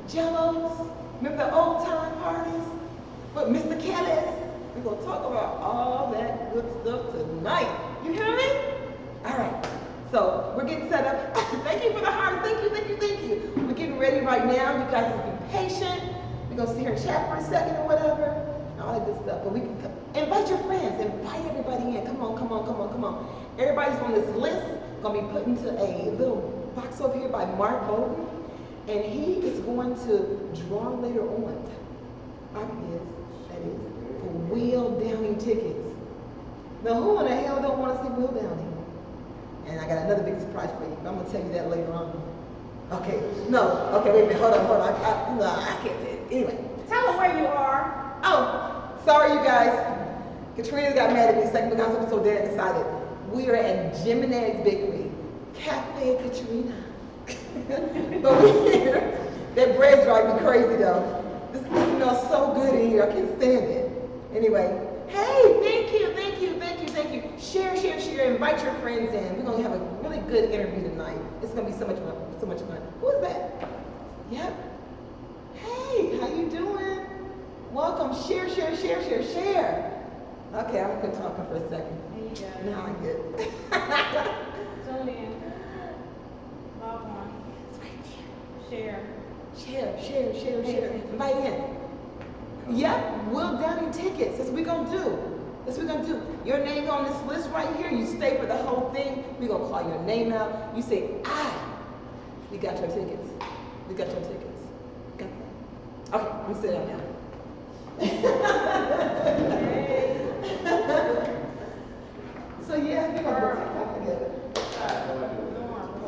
Jellos. Remember the old time parties? But Mr. Kelly's. We're going to talk about all that good stuff tonight. You hear me? All right. So we're getting set up. Thank you for the heart. Thank you, thank you, thank you. We're getting ready right now. You guys have been patient. We're going to sit here and chat for a second or whatever. And all that good stuff. But we can invite your friends. Invite everybody in. Come on, come on, come on, come on. Everybody's on this list. Going to be put into a little box over here by Mark Bowden. And he is going to draw later on. That is, for Will Downing tickets. Now, who in the hell don't want to see Will Downing? And I got another big surprise for you. I'm going to tell you that later on. Okay. No. Okay, wait a minute. Hold on, hold on. I can't say it. Anyway. Tell them where you are. Oh, sorry, you guys. Katrina got mad at me second because I'm so damn excited. We are at Giminetti Bakery, Cafe Katrina. But we're here. That bread's driving me crazy, though. This smells so good in here. I can't stand it. Anyway. Hey, thank you, thank you, thank you, thank you. Share, share, share. Invite your friends in. We're going to have a really good interview tonight. It's going to be so much fun. So much fun. Who is that? Yep. Hey, how you doing? Welcome. Share, share, share, share, share. Okay, I'm going to quit talking for a second. There you go. Now I'm good. Tune in. Log on. It's right there. Share. Share, share, share, share. Invite in. Yep, Will Downing tickets. That's what we're going to do. That's what we're going to do. Your name's on this list right here. You stay for the whole thing. We're going to call your name out. You say, we got your tickets. We got your tickets. Got that? Okay, I'm sit down now. So yeah, we're going to go TikTok together.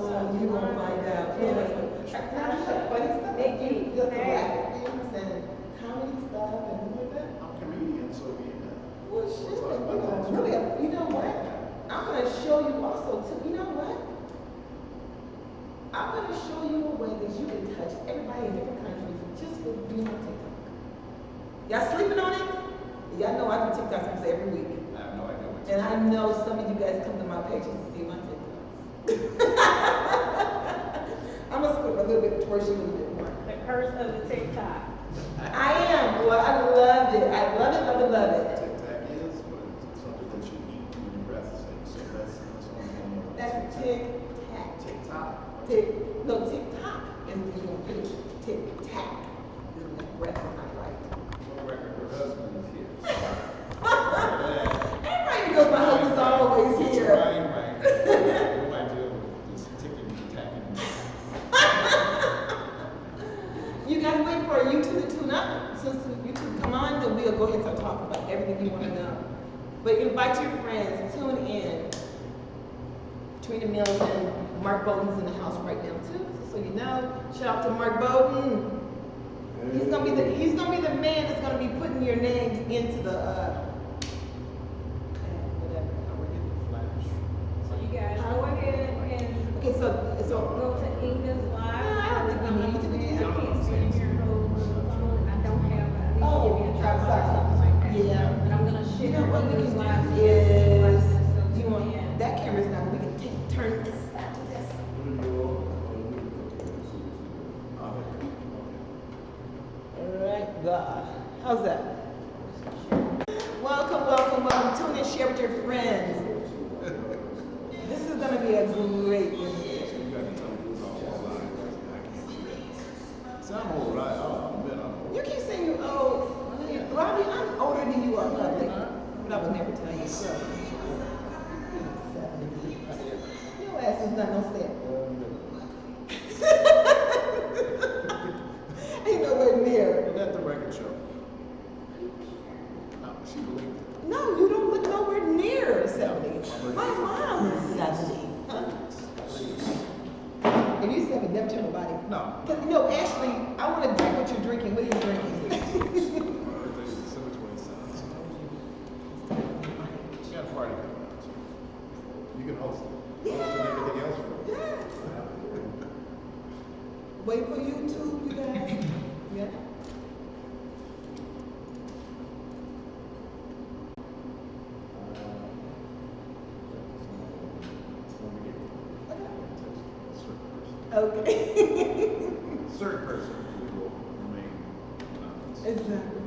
Oh, you're going to find out. Funny stuff. Hey. Just things and comedy stuff and things like that. I'm a comedian, so Well, shit, really, you know what? I'm going to show you also, too. You know what? I'm going to show you a way that you can touch everybody in different countries just for being on TikTok. Y'all sleeping on it? Y'all know I do TikToks every week. I have no idea what And I know some of you guys come to my pages to see my TikToks. I'm going to slip a little bit towards you a little bit more. The curse of the TikTok. I am. Well, I love it. I love it, love it, love it. TikTok is, but it's something that you eat when you breath is so that's one thing. That's tic-tac. TikTok. No, TikTok is when you're going to finish. Tic-tac is when that breath is not right. For the record, her husband is here. Everybody knows my husband's always here. Right. No idea with this ticking and tacking. You guys wait for YouTube to tune up. Since YouTube come on, then we'll go ahead and start talking about everything you want to know. But invite your friends, tune in. Trina Mills and Mark Bowden's in the house right now too. So you know, shout out to Mark Bowden. He's gonna be the man that's gonna be putting your names into the whatever. So you guys go ahead and Okay, so go to Inga's live. I don't think we need to do I that. can't stand here and hold the phone, and I don't have a, I Oh, need to give me a I'm tripod or sorry. something like that. Yeah. But I'm gonna You share know what we Inga's can live. do is, do you want that camera's not, we can turn this after this. Alright, God. How's that? Welcome, welcome, welcome. Tune in, share with your friends. This is gonna be a great interview. I'm old, right? I'm old. You keep saying you're old. Robbie, I'm older than you are public. But I would never tell you so. 70. Your ass is not no step. Ain't nowhere near. Let the record show. No, she believed it. No, you don't look nowhere near 70. My mom is 70. And you said never tell nobody. No. Because, you know, Ashley, I want to drink what you're drinking. What are you drinking? Birthday is December 27th. She got a party coming up. You can host it. Host and everything else for her. Wait for YouTube, you guys. Yeah. Okay. Certain person. Exactly.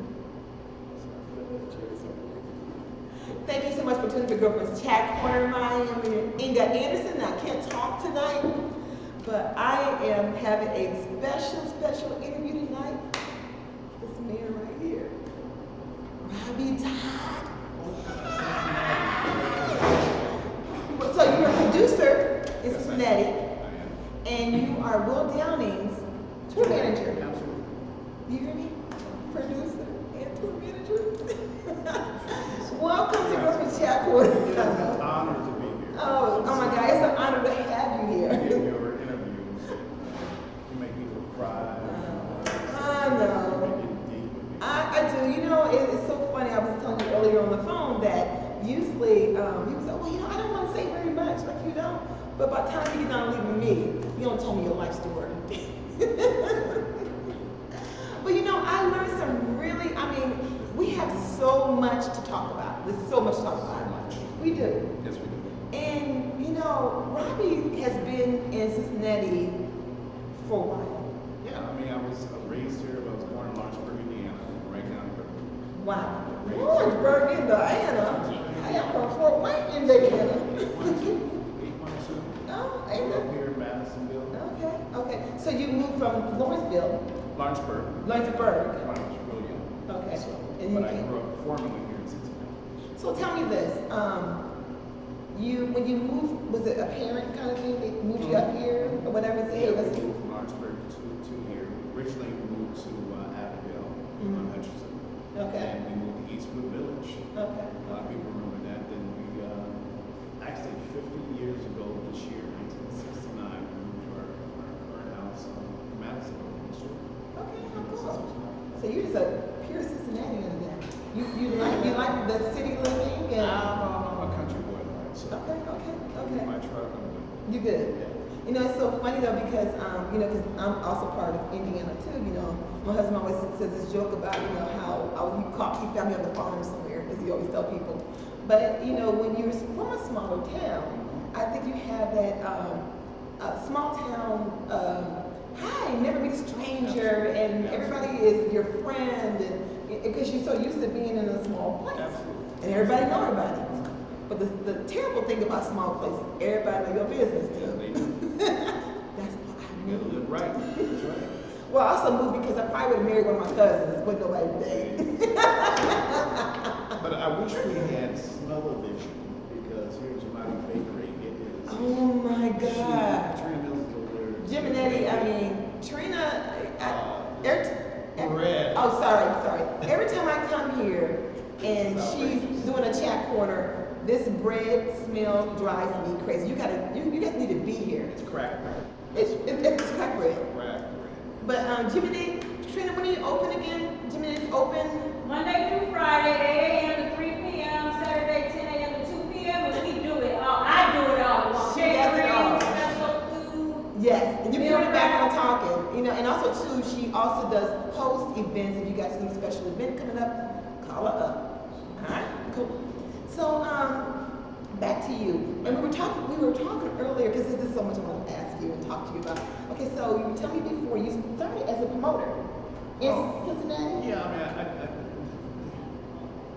Thank you so much for tuning to Girlfriendz ChatCorner. I am Inga Anderson. I can't talk tonight, but I am having a special interview tonight. This man right here, Robbie Todd. So you're a producer in Cincinnati, and you are Will Downing's tour manager. Absolutely. You hear me? Producer and tour manager. Welcome to Girlfriendz ChatCorner. It's an honor to be here. Oh my God, it's an honor to have you here. Your interviews, you make people cry. I know. I do. You know, it's so funny. I was telling you earlier on the phone that usually you was like, well, you know, I don't want to say very much. Like you don't. But by the time you get done leaving me, you don't tell me your life story. But you know, I learned some really, I mean, we have so much to talk about. There's so much to talk about. We do. Yes, we do. And you know, Robbie has been in Cincinnati for a while. Yeah, I mean, I was raised here, but I was born in Lawrenceburg, Indiana, right down the river. Wow. Lawrenceburg, Indiana. I am from Fort Wayne, Indiana. 812. Oh, I grew up here in Madisonville. Okay. So you moved from Lawrenceville, Lawrenceburg. Lawrenceburg. When I was real young. Okay. So, And but you I came- grew up formally here in Cincinnati. So tell me this. When you moved, was it a parent kind of thing? They moved you up here or whatever? Say, hey, Yeah, let's we moved from Lawrenceburg to here. Originally, we moved to Abbeville, Hutchinson. Okay. And we moved to Eastwood Village. Okay. A lot of people remember that. Then we, actually 50 years ago this year, 1969, we moved to our house in Madison. Okay, how cool. So you're just a pure Cincinnatian then. You like the city living and I'm a country boy, right? So Okay. my truck, I'm good. You good. You know, it's so funny though because you know, because I'm also part of Indiana too. You know, my husband always says this joke about how he found me on the farm somewhere, as he always tell people. But you know, when you're from a smaller town, I think you have that small town. Hi, never meet a stranger, and everybody is your friend, and because you're so used to being in a small place, Absolutely. and everybody know everybody. But the terrible thing about small places, everybody know your business too. Yeah, they do. That's why I You gotta moved. live right. That's right. Well, I also moved because I probably would have married one of my cousins, but nobody did. But I wish we had smell-o-vision because here's my bakery. It is. Oh my God. Trina Mills is over there. Giminetti, I mean, Trina, Bread. oh, sorry. Every time I come here and she's doing a chat corner, this bread smell drives me crazy. You guys need to be here. It's cracked bread. It's crack bread. Cracked bread. But Giminetti, Trina, when are you open again? Giminetti open? Monday through Friday, 8 a.m. to 3 p.m., Saturday, 10 a.m. to 2 p.m., and we do it all. I do it all. She does it all. Special food. Yes, and you can hear the background talking, you know, and also too, she also does host events. If you guys need a special event coming up, call her up. All right, cool. So, back to you. And we were talking earlier because there's so much I want to ask you and talk to you about. Okay, so you tell me before you started as a promoter in Cincinnati. Yeah, I mean,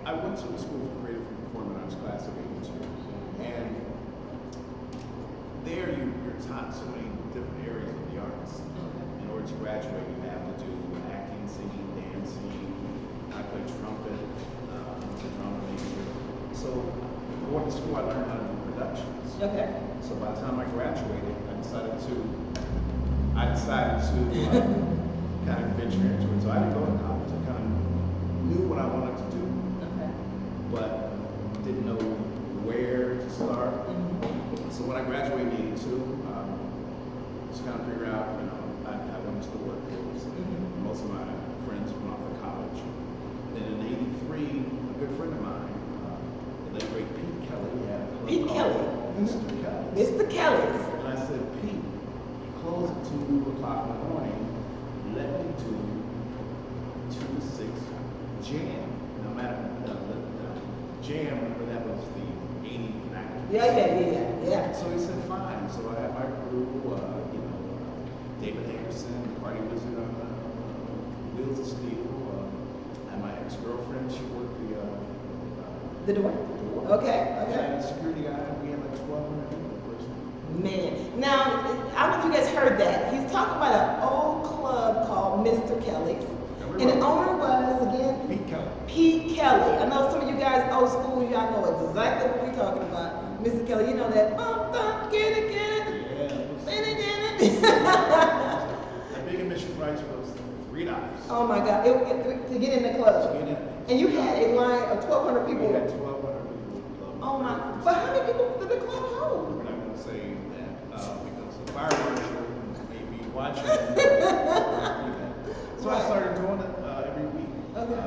I went to the School for Creative and Performing Arts class of 82, and there you're taught so many different areas of the arts. In order to graduate, you have to do acting, singing, dancing. I play trumpet, I'm a drama major. So going to school, I learned how to do productions. Okay. So by the time I graduated, I decided to kind of venture into it. So I didn't go to college. I kind of knew what I wanted to do, Okay. but didn't know where to start. So when I graduated in 82, just kind of figure out, you know, I went into the workforce. Most of my friends went off to college. Then in 83, a good friend of mine, the late great Pete Kelly, had a club Pete called Kelly. Mr. Kelly. Mr. Kelly's. And I said, Pete, close at 2 o'clock in the morning. Let me do 2 to 6 jam. No matter the jam, remember that was the 80s act. Yeah. So he said, fine. So I had my crew, you know, David Anderson, Party Wizard on Wheels of Steel, girlfriend, she worked The door? Okay, okay. and the security guy, we had like 1,200 people the first week. Man. Now, I don't know if you guys heard that. He's talking about an old club called Mr. Kelly's. And the owner was, again, Pete Kelly. Pete Kelly. I know some of you guys old school, y'all know exactly what we're talking about. Mr. Kelly, you know that, get it. Yeah. Get it. The big admission price was $3. Oh my God, to get in the club. To get in. And you had a line of 1,200 people. We had 1,200 people. Oh my, but how many people did the club hold? We're not going to say that because the fire marshal may be watching. So I started doing it every week. Okay.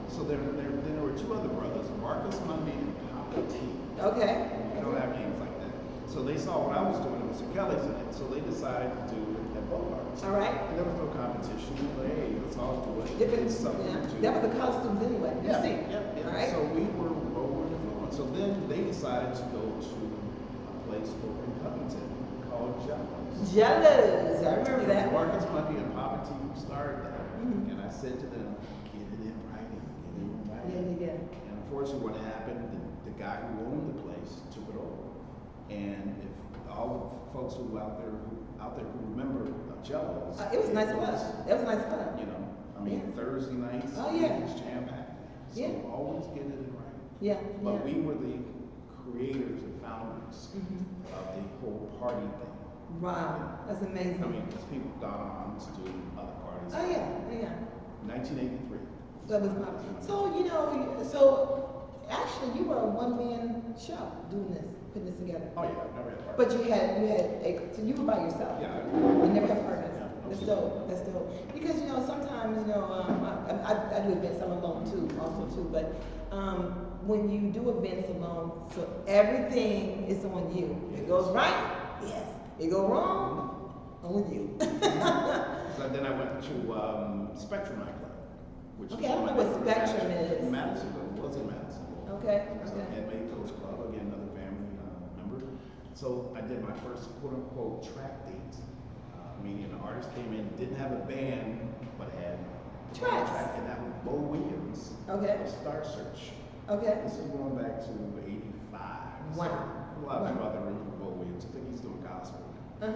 So then there were two other brothers, Marcus Mundy and Papa T. Okay. We don't have names like that. So they saw what I was doing at Mr. Kelly's in it, so they decided to do it at both parts. All right. And there was no competition. Like, hey, let's all do it. Different, It's something yeah. to That was the costumes anyway. You Yeah, see. yeah. All right. So we were rolling the floor. So then they decided to go to a place over in Covington called Jello's. Jello's. I remember that. Marcus Mundy and Papa T started that. Mhm. And I said to them, get it in writing, get it in writing. Yeah. And unfortunately what happened, the guy who owned the place took it over. And if all the folks who out there who remember Jello's. It was a nice club. It was a nice club. You know, I mean, Yeah. Thursday nights, Oh, yeah. it was jam-packed. So Yeah. always get it in writing. Yeah. But we were the creators and founders Mhm. of the whole party thing. Wow, that's amazing. I mean, because people got on to do other parties. Oh yeah. 1983. That was my. So actually, you were a one-man show doing this, putting this together. Oh yeah, I've never had a party. But so you were by yourself. Yeah. You never had partners. Yeah, That's absolutely. dope. That's dope. Because sometimes I do events. I'm alone too, also too. But when you do events alone, so everything is on you. If it goes right, yes. If it go wrong, on you. So then I went to Spectrum nightclub, which Okay, I don't know what Spectrum is. Madison, it was in Madison. Okay. And made Coach Club, again, another family member. So I did my first quote unquote track date. Meaning an artist came in, didn't have a band, but had Tracks. track, and that was Bo Williams. Okay. Of Star Search. Okay. This is going back to '85. Wow. So a lot of people out there remember Bo Williams. I think he's doing gospel now.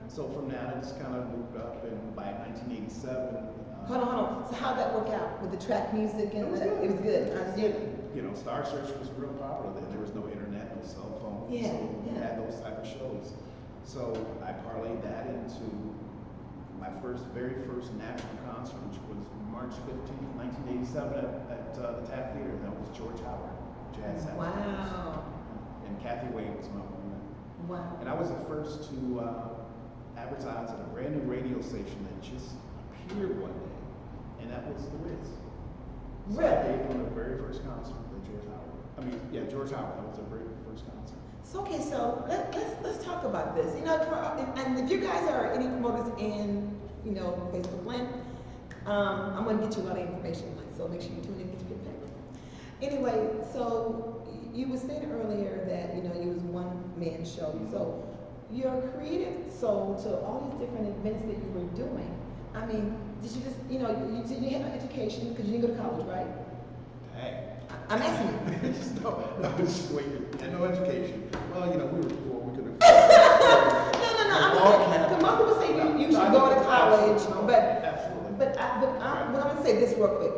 So from that, I just kind of moved up, and by 1987. Hold on. So how'd that work out with the track music and It was the? good. It was good. I see. Star Search was real popular then. There was no internet, no cell phone. Yeah, So we yeah. had those type of shows. So I parlayed that into my very first national concert, which was March 15th, 1987 at the Taft Theater. That was George Howard, jazz saxophonist. Wow. And Kathy Wade was my woman. Wow. And I was the first to advertise at a brand new radio station that just appeared one day, and that was The Wiz. So I Really? gave them the very first concert at George Howard. George Howard. That was their very first concert. So okay, so let's talk about this. And if you guys are any promoters in Facebook land, I'm going to get you a lot of information. So make sure you tune in, get your paper. Anyway, so you were saying earlier that you was one man show. So your creative soul to all these different events that you were doing. I mean, did you just you said you had no education because you didn't go to college, right? Hey. I'm asking you. no, just wait. And no education. Well, we were poor. We couldn't. Because most people say you should go to college, Absolutely. but I'm going to say this real quick.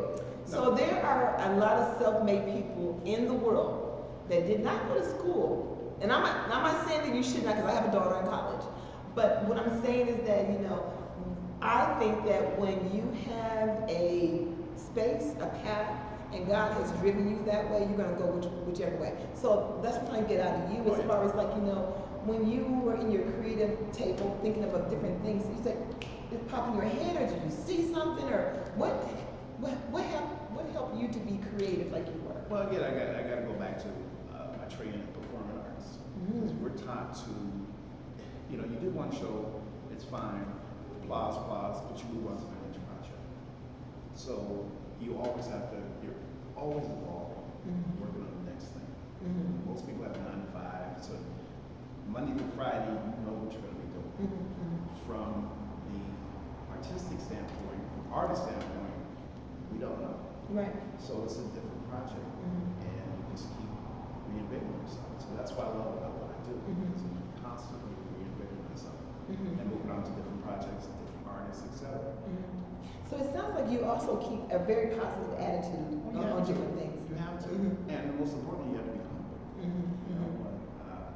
So there are a lot of self-made people in the world that did not go to school, and I'm not saying that you should not, because I have a daughter in college. But what I'm saying is that I think that when you have a space, a path, and God has driven you that way, you're going to go whichever way. So that's what I'm trying to get out of you as far as when you were in your creative table thinking of different things, you said it popped in your head, or did you see something, or what helped you to be creative like you were? Well, again, I got to go back to my training in performing arts. Because we're taught to, you did one show, it's fine, applause, but you move on to the next project. So you're always evolving, working on the next thing. Most people have a 9 to 5, so Monday to Friday, you know what you're going to be doing. From the artistic standpoint, from artist standpoint, we don't know. Right. So it's a different project, and you just keep reinventing yourself. So that's what I love about what I do. Is I'm constantly reinventing myself and moving on to different projects, different artists, etc. So it sounds like you also keep a very positive attitude on different things. You have to, and most importantly, you have to be humble. You know,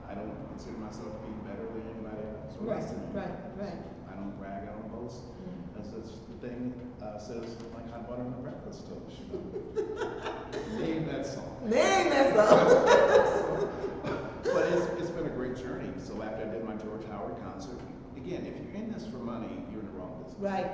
I don't consider myself being better than anybody else. Or less than anybody else. I don't brag, I don't boast. That's the thing says, like hot butter on a breakfast toast. Name that song. Name that song. But it's been a great journey. So after I did my George Howard concert, again, if you're in this for money, you're in the wrong business. Right.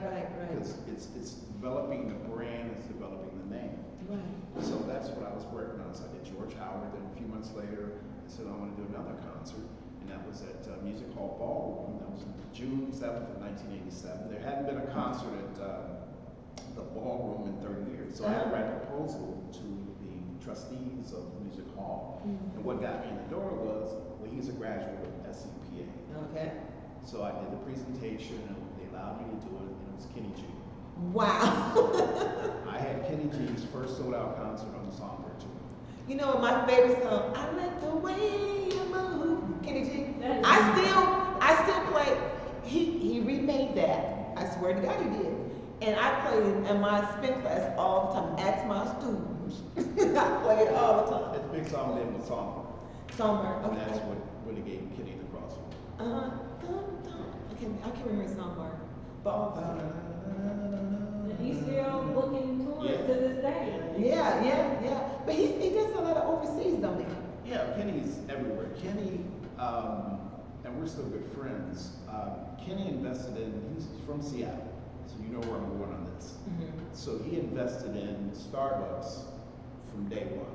Because it's developing the brand, it's developing the name. Right. So that's what I was working on. So I did George Howard, then a few months later, I said I want to do another concert. And that was at Music Hall Ballroom. That was June 7th of 1987. There hadn't been a concert at the ballroom in 30 years. So I had to write a proposal to the trustees of Music Hall. And what got me in the door was, well, he's a graduate of SCPA. Okay. So I did the presentation, and they allowed me to do it, and it was Kenny G. Wow. I had Kenny G's first sold-out concert on the Songbird Tour. You know my favorite song, I like the way you move, Kenny G. I still play, he remade that. I swear to God he did. And I played it in my spin class all the time. Ask my students. I play it all the time. It's a big song named the Songbird. Songbird, okay. And that's what really gave Kenny the crossover. I can't remember Songbird. But all the time. And he's still booking tours to this day. Yeah. But he does a lot of overseas, don't he? Yeah, Kenny's everywhere. Kenny, and we're still good friends. Kenny invested in, he's from Seattle, so you know where I'm going on this. So he invested in Starbucks from day one.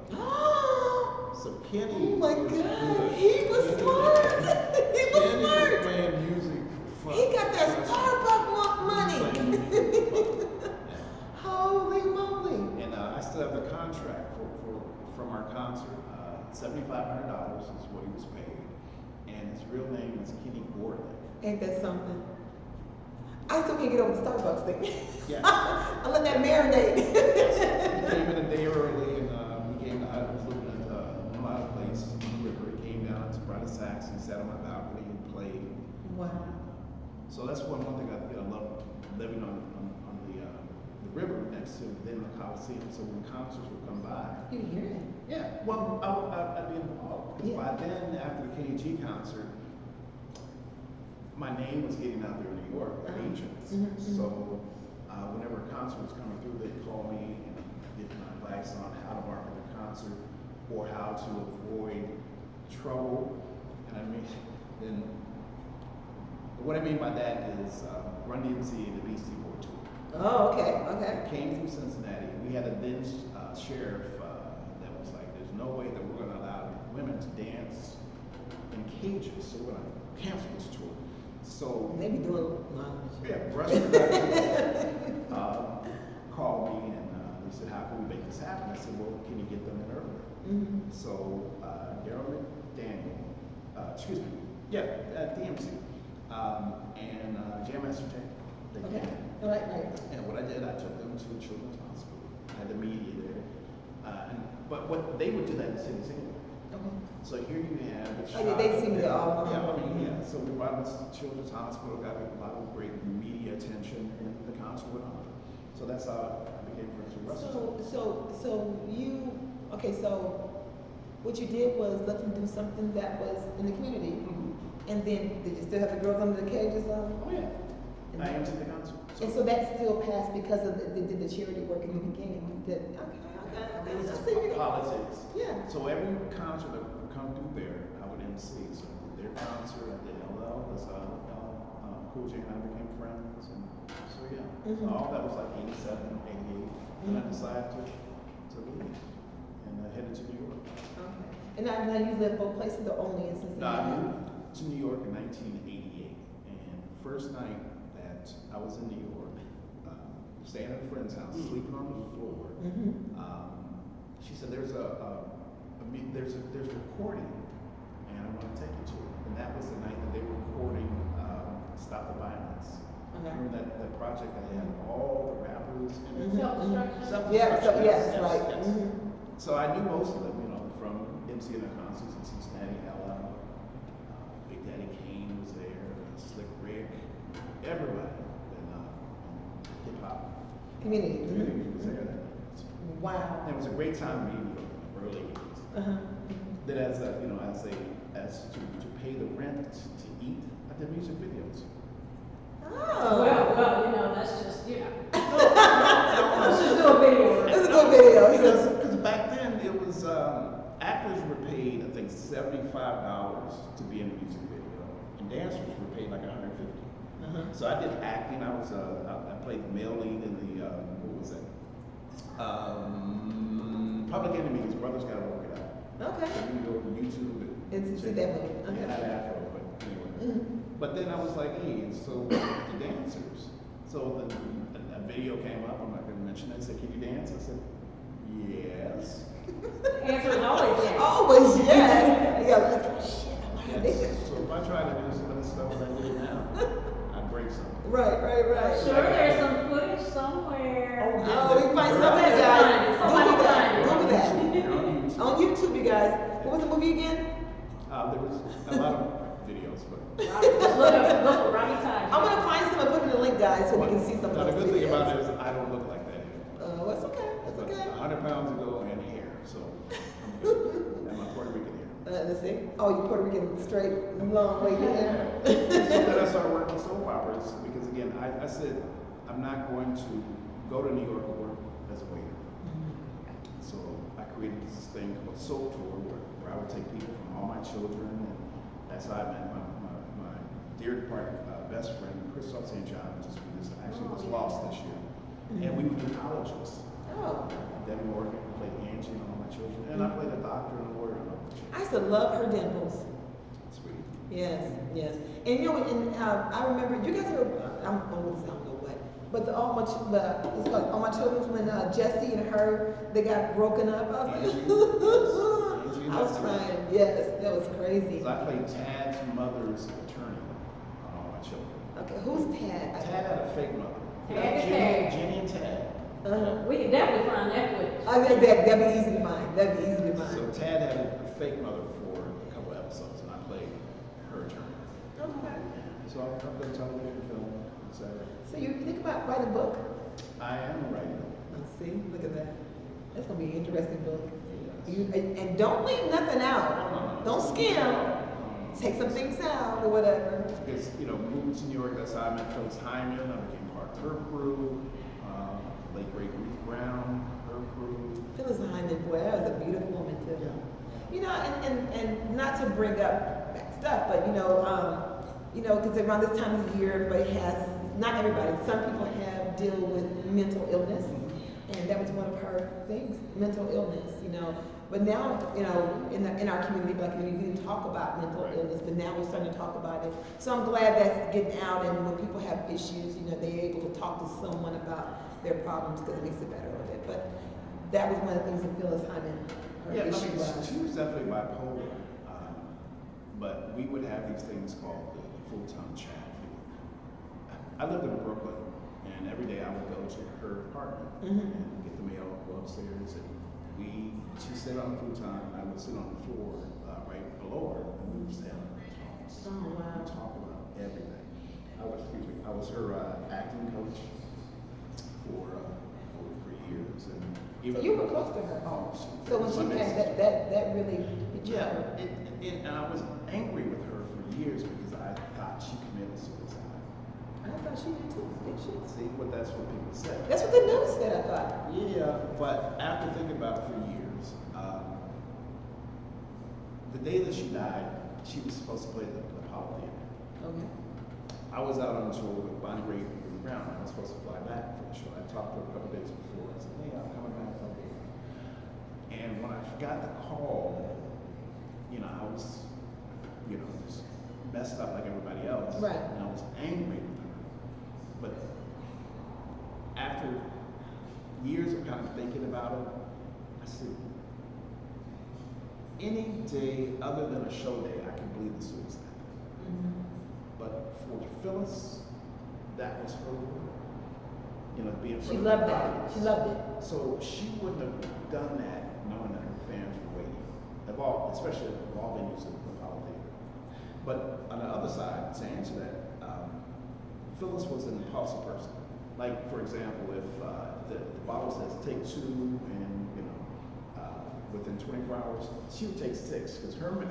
So Kenny, oh my God, good. he was smart. He was Kenny smart. was playing music for fun. He got that Starbucks money. Playing music for fun. Holy moly. And I still have the contract from our concert. $7,500 is what he was paid. And his real name is Kenny Gordon. Ain't that something? I still can't get over the Starbucks thing. Yeah. I let that marinate. He came in a day early, and I was looking at my place in the river. He came down, brought a sax, and sat on my balcony and played. Wow. So that's one thing I love living on the river next to the Coliseum. So when concerts would come by, You hear it? yeah, well, I'd be involved. Because by then, after the Kenny G concert, my name was getting out there in New York by agents. So whenever a concert was coming through, they'd call me and get my advice on how to market the concert or how to avoid trouble. And what I mean by that is Run DMC and the Beastie Boy tour. Oh, okay. It came through Cincinnati. We had a then sheriff that was like, there's no way that we're going to allow women to dance in cages, so we're going to cancel this tour. So Maybe doing Rush Productions called me and they said, how can we make this happen? I said, well, can you get them in earlier? So Daryl McDaniel, DMC, and Jam Master Jay. Okay. Right. And what I did, I took them to Children's Hospital. I had the media there. But what they would do that in cities anyway. Okay. So here you have the They seem to all know. Yeah. So we brought them to Children's Hospital, got a lot of great media attention, and the concert went on. So that's how I became friends with Russell. So what you did was let them do something that was in the community, and then did you still have the girls under the cages on? Oh yeah. I entered the concert. And so that still passed because of the charity work in the beginning. Okay. It was I just see you. politics. Yeah. So every concert that would come through there, I would MC. So their concert, I did LL, that's Cool J and I became friends. And so yeah. So all that was like 87, 88. And I decided to leave and headed to New York. Okay. And now you live both places or only in Cincinnati? No, I moved to New York in 1988. And first night that I was in New York, staying at a friend's house, sleeping on the floor. She said, "There's a recording, and I want to take you to it." And that was the night that they were recording "Stop the Violence." Remember that project that had all the rappers in it? Self-destruction. Yeah, so, yes, Yes, right. yes. So I knew most of them, you know, from MC and the concerts in Cincinnati, LL. Big Daddy Kane was there, Slick Rick, everybody in hip hop Community. community was there. Wow. It was a great time meeting in the early 80s. Then as to pay the rent to eat, I did music videos. Oh. Well, you know, that's just, you know. Let's just do a video. That's a good video. Because back then it was actors were paid I think $75 to be in a music video, and dancers were paid like $150. So I did acting. I played the male lead in the what was that? Public Enemy. His Brothers Gotta Work It Out. Okay. So you can go to YouTube And see that movie. Okay. Not afro, but anyway. But then I was like, hey, so the dancers. So a video came up. I'm not going to mention it. I said, can you dance? I said, yes. The answer is always yes. Always yes. Yeah, like, oh, shit, I want to Yes. dance. So if I try to do some of the stuff that I do now, I'd break something. Right. Sure, there's some footage somewhere. Oh, we can find Somebody something, guys. find it. Somebody Google find it. Google that. You're on YouTube. On YouTube, you guys. What was the movie again? There was a lot of videos, but Just look at Robbie Todd. I'm gonna find some and put in the link, guys, so we can see some of now, the those good thing videos. about it is I don't look like that anymore. Oh, it's okay. It's But okay. 100 pounds ago and hair, so I'm good. And my Puerto Rican hair. Let's see. Oh, you Puerto Rican straight, long way here. So then I started working soap operas because again, I said I'm not going to go to New York and work as a waiter. So I created this thing called Soap Tour where I would take people from all my children, and that's how I met my dear best friend, Christoph St. John, who actually was lost this year. And we would do colleges. Oh, Debbie Morgan played Angie and all my children, and I played a doctor and a lawyer and all my children. I used to love her dimples. Sweet. Yes. And you know, I remember you guys are. I'm old, so I don't know what. But it's like all my children's when Jesse and her they got broken up. I was like, Angie, I was crying. Yes, that was crazy. So I played Tad's mother's attorney on all my children. Okay, who's Tad? Tad had a fake mother. Tad and Tad. Jenny and Tad. We can definitely find that footage. I think that'd be easy to find. That'd be easy to So find. Tad had a fake mother for a couple episodes, and I played her attorney. Okay. So I've done television, film, etc. So you think about writing a book? I am writing. Let's see. Look at that. That's gonna be an interesting book. Yes. And don't leave nothing out. No. Don't skim. Take some things out or whatever. Because, you know, moving to New York, that's how I met Phyllis Hyman. I became part of her crew. Late great Ruth Brown, her crew. Phyllis Hyman, boy, that was a beautiful woman too. Yeah. You know, and not to bring up that stuff, but because around this time of the year, everybody has, not everybody, some people deal with mental illness, and that was one of her things, mental illness. But now, in our community, Black community, we didn't talk about mental illness, but now we're starting to talk about it. So I'm glad that's getting out, and when people have issues, they're able to talk to someone about their problems because it makes it better a little bit. But that was one of the things that Phyllis Hyman, her issue was. She was definitely bipolar, but we would have these things called the full-time chat. I lived in Brooklyn, and every day I would go to her apartment and get the mail, go upstairs, and she sit on the futon, I would sit on the floor right below her, and we would stand up and talk. Oh, wow. We talk about everything. I was her acting coach for years, and So you were close to her. Oh, So when she passed, that really hit you. Yeah, and I was angry with her for years because I thought she committed suicide. I thought she did too, did she? See, but that's what people say. That's what the news said, I thought. Yeah, but after thinking about it for years, the day that she died, she was supposed to play the Apollo Theater. Okay. I was out on tour with Bonnie Raitt and Ruth Brown. I was supposed to fly back for the show. I talked to her a couple days before. I said, hey, I'm coming back. And when I got the call, I was, just messed up like everybody else. Right. And I was angry with her. But after years of kind of thinking about it, I said, any day other than a show day, I can believe the suicide. But for Phyllis, that was her world. You know, being She loved that. She loved it. So she wouldn't have done that knowing that her fans were waiting. Especially of all venues of Apollo Theater. But on the other side, to answer that, Phyllis was an impulsive person. Like, for example, if the bottle says take 2 and, you know, within 24 hours, she would take 6 because her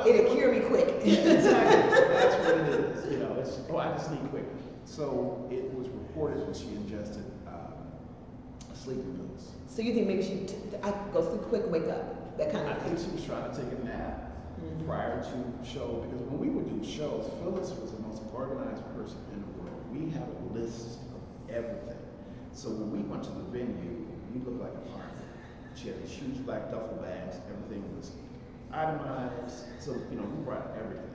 it'll cure me quick. Yeah, exactly. That's what it is. You know, it's, I just need quick. So it was reported that she ingested sleeping pills. So you think maybe I go sleep quick, wake up, that kind of I thing? think she was trying to take a nap prior to show, because when we would do shows, Phyllis was the most organized person in the world. We had a list of everything. So when we went to the venue, we looked like a party. She had these huge black duffel bags, everything was itemized. So, you know, we brought everything.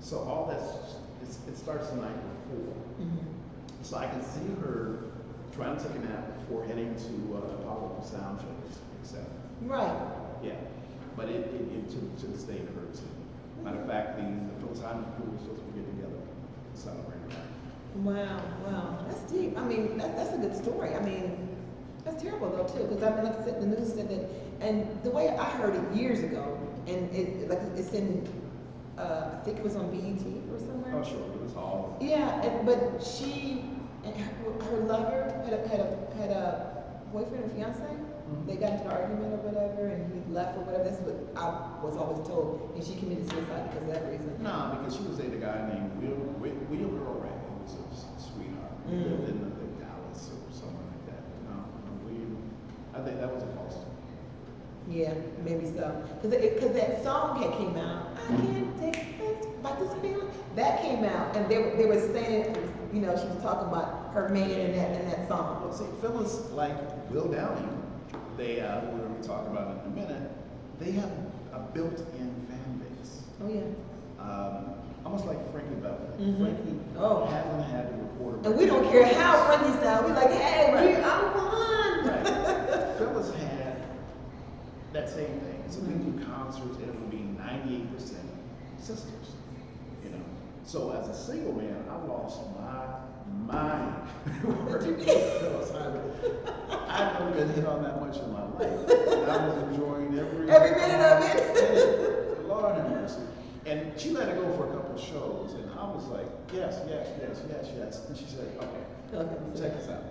So all that's, it starts the night before. So I can see her trying to take a nap before heading to Apollo sound shows, etc. Right. Yeah. But it to this day it hurts. Matter of fact, the Phyllis Hyman crew was supposed to get together to celebrate that. Wow. That's deep. I mean, that's a good story. I mean, that's terrible though too, because I mean, like I said, the news said that, and the way I heard it years ago, and it's in, I think it was on BET or somewhere. Oh, sure, it was all. Yeah, but she and her lover had a boyfriend or fiance. They got into an argument or whatever, and he left or whatever. That's what I was always told, and she committed suicide because of that reason. No, because she was dating a guy named William Earl Ray, who was a sweetheart. He lived in Dallas or somewhere like that. No, William. I think that was a false. Yeah, maybe so. Because that song came out. I can't take this, about this feeling. That came out, and they were saying, you know, she was talking about her man in that song. Well, see, Phyllis, like Will Downing, they we're going to talk about it in a minute. They have a built-in fan base. Oh yeah. Almost like Frankie Beverly. Frankie hasn't had to record. And we don't care how Frankie sounds. We're like, hey, I won. Right. Phyllis had that same thing. So we do concerts, and it would be 98% sisters. You know. So as a single man, I lost my mind working with Phyllis Hyman. I've never been hit on that much in my life. And I was enjoying every minute of it. Lord have mercy. And she let it go for a couple of shows, and I was like, yes. And she said, okay, check this out.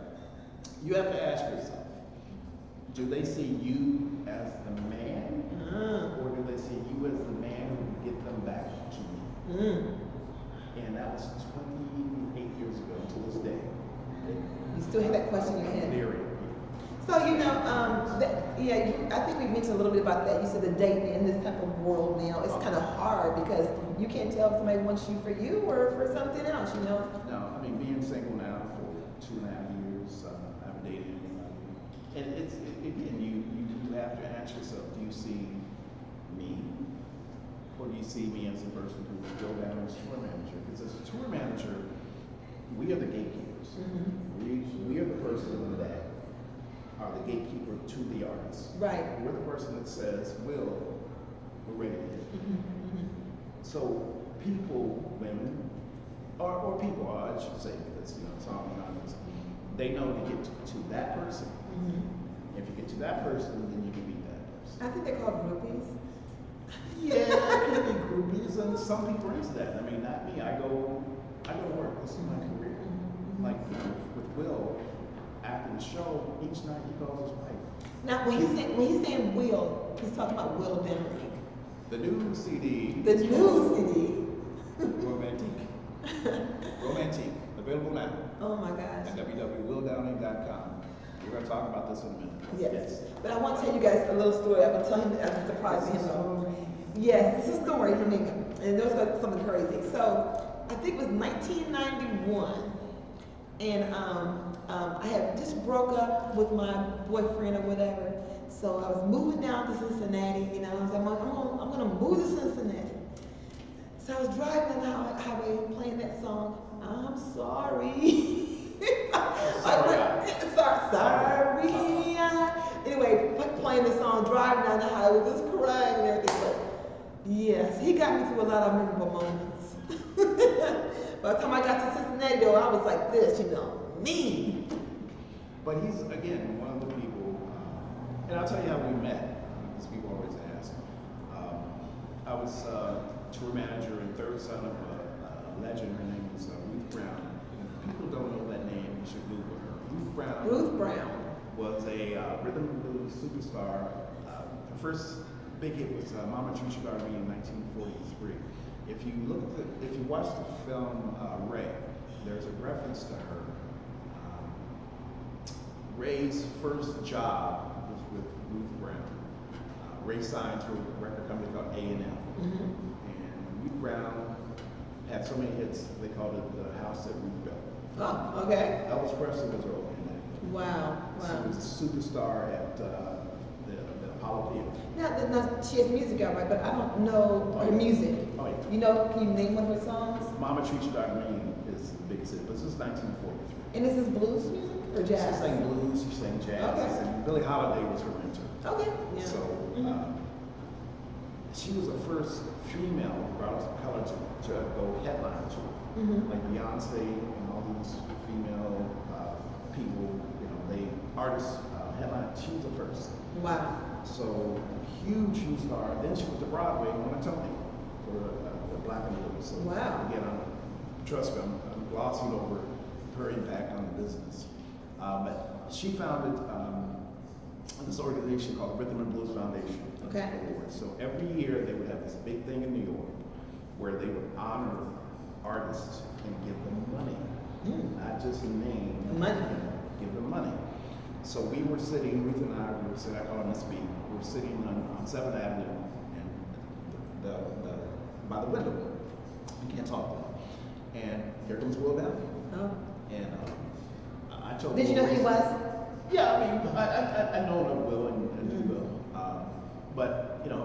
You have to ask yourself, do they see you as the man, or do they see you as the man who can get them back to me? And that was 28 years ago to this day. You still have that question in your head. Theory. So, you know, I think we mentioned a little bit about that. You said the dating in this type of world now, it's kind of hard because you can't tell if somebody wants you for you or for something else, you know? No, I mean, being single now for 2.5 years, I haven't dated anybody. And again, you have to ask yourself, do you see me? Or do you see me as a person who will go down as tour manager? Because as a tour manager, we are the gatekeepers. We are the person that are the gatekeeper to the artist. Right. We're the person that says, we're ready to hit. So people, women, or people, I should say, because you know, it's all anonymous, they know to get to that person. If you get to that person, then you can beat that person. I think they're called groupies. Yeah, it could be groupies, and some people are into that. I mean, not me. I go to work. This is my career. Like, you know, with Will, after the show, each night he calls his wife. Now, when he's saying Will, he's talking about Will Downing. The new CD. The new CD. Romantigue. Available now. Oh my gosh. At www.willdowning.com. We're going to talk about this in a minute. Yes. But I want to tell you guys a little story. I'm going to tell him that I'm surprised him. Yes, it's a story from me. And there's something crazy. So, I think it was 1991. And I had just broke up with my boyfriend or whatever. So I was moving down to Cincinnati, you know. I was like, I'm gonna move to Cincinnati. So I was driving down the highway playing that song, I'm sorry. Sorry. Anyway, playing the song, driving down the highway, just crying and everything. But yes, he got me through a lot of memorable moments. By the time I got to Cincinnati, though, I was like this, mean. But he's, again, one of the people, and I'll tell you how we met, because people always ask. I was tour manager and third son of a legend. Her name was Ruth Brown. If people don't know that name, you should Google her. Ruth Brown was a rhythm and blues superstar. Her first big hit was Mama Treat You Like Me in 1943. If you watch the film Ray, there's a reference to her. Ray's first job was with Ruth Brown. Ray signed to a record company called A&M. And Ruth Brown had so many hits, they called it the house that Ruth built. Oh, okay. Elvis Presley was her opening name. Wow. She was a superstar at the Apollo Theater. Now, she has music out, right? But I don't know her music. Oh, yeah. Can you name one of her songs? Mama Treat You Like Me is the biggest hit, but this is 1943. And is this blues music or jazz? She sang blues, she sang jazz, Okay. and Billie Holiday was her mentor. Okay. Yeah. So she was the first female regardless of color to go headline tour. Like Beyonce and all these female people, artists headline. She was the first. Wow. So huge star. Then she went to Broadway and won a Tony for the Black and Blue. So wow. Again, trust me, I'm glossing over her impact on the business. But she founded this organization called the Rhythm and Blues Foundation. Okay. Award. So every year they would have this big thing in New York where they would honor artists and give them money, not just name money. Give them money. So we were sitting, Ruth and I, I call it Miss B. We were sitting on 7th Avenue and by the window. You can't talk to them. And here comes Will down. Oh. And I told Did you know who he was? Yeah, I mean, I know of Will and Will. But,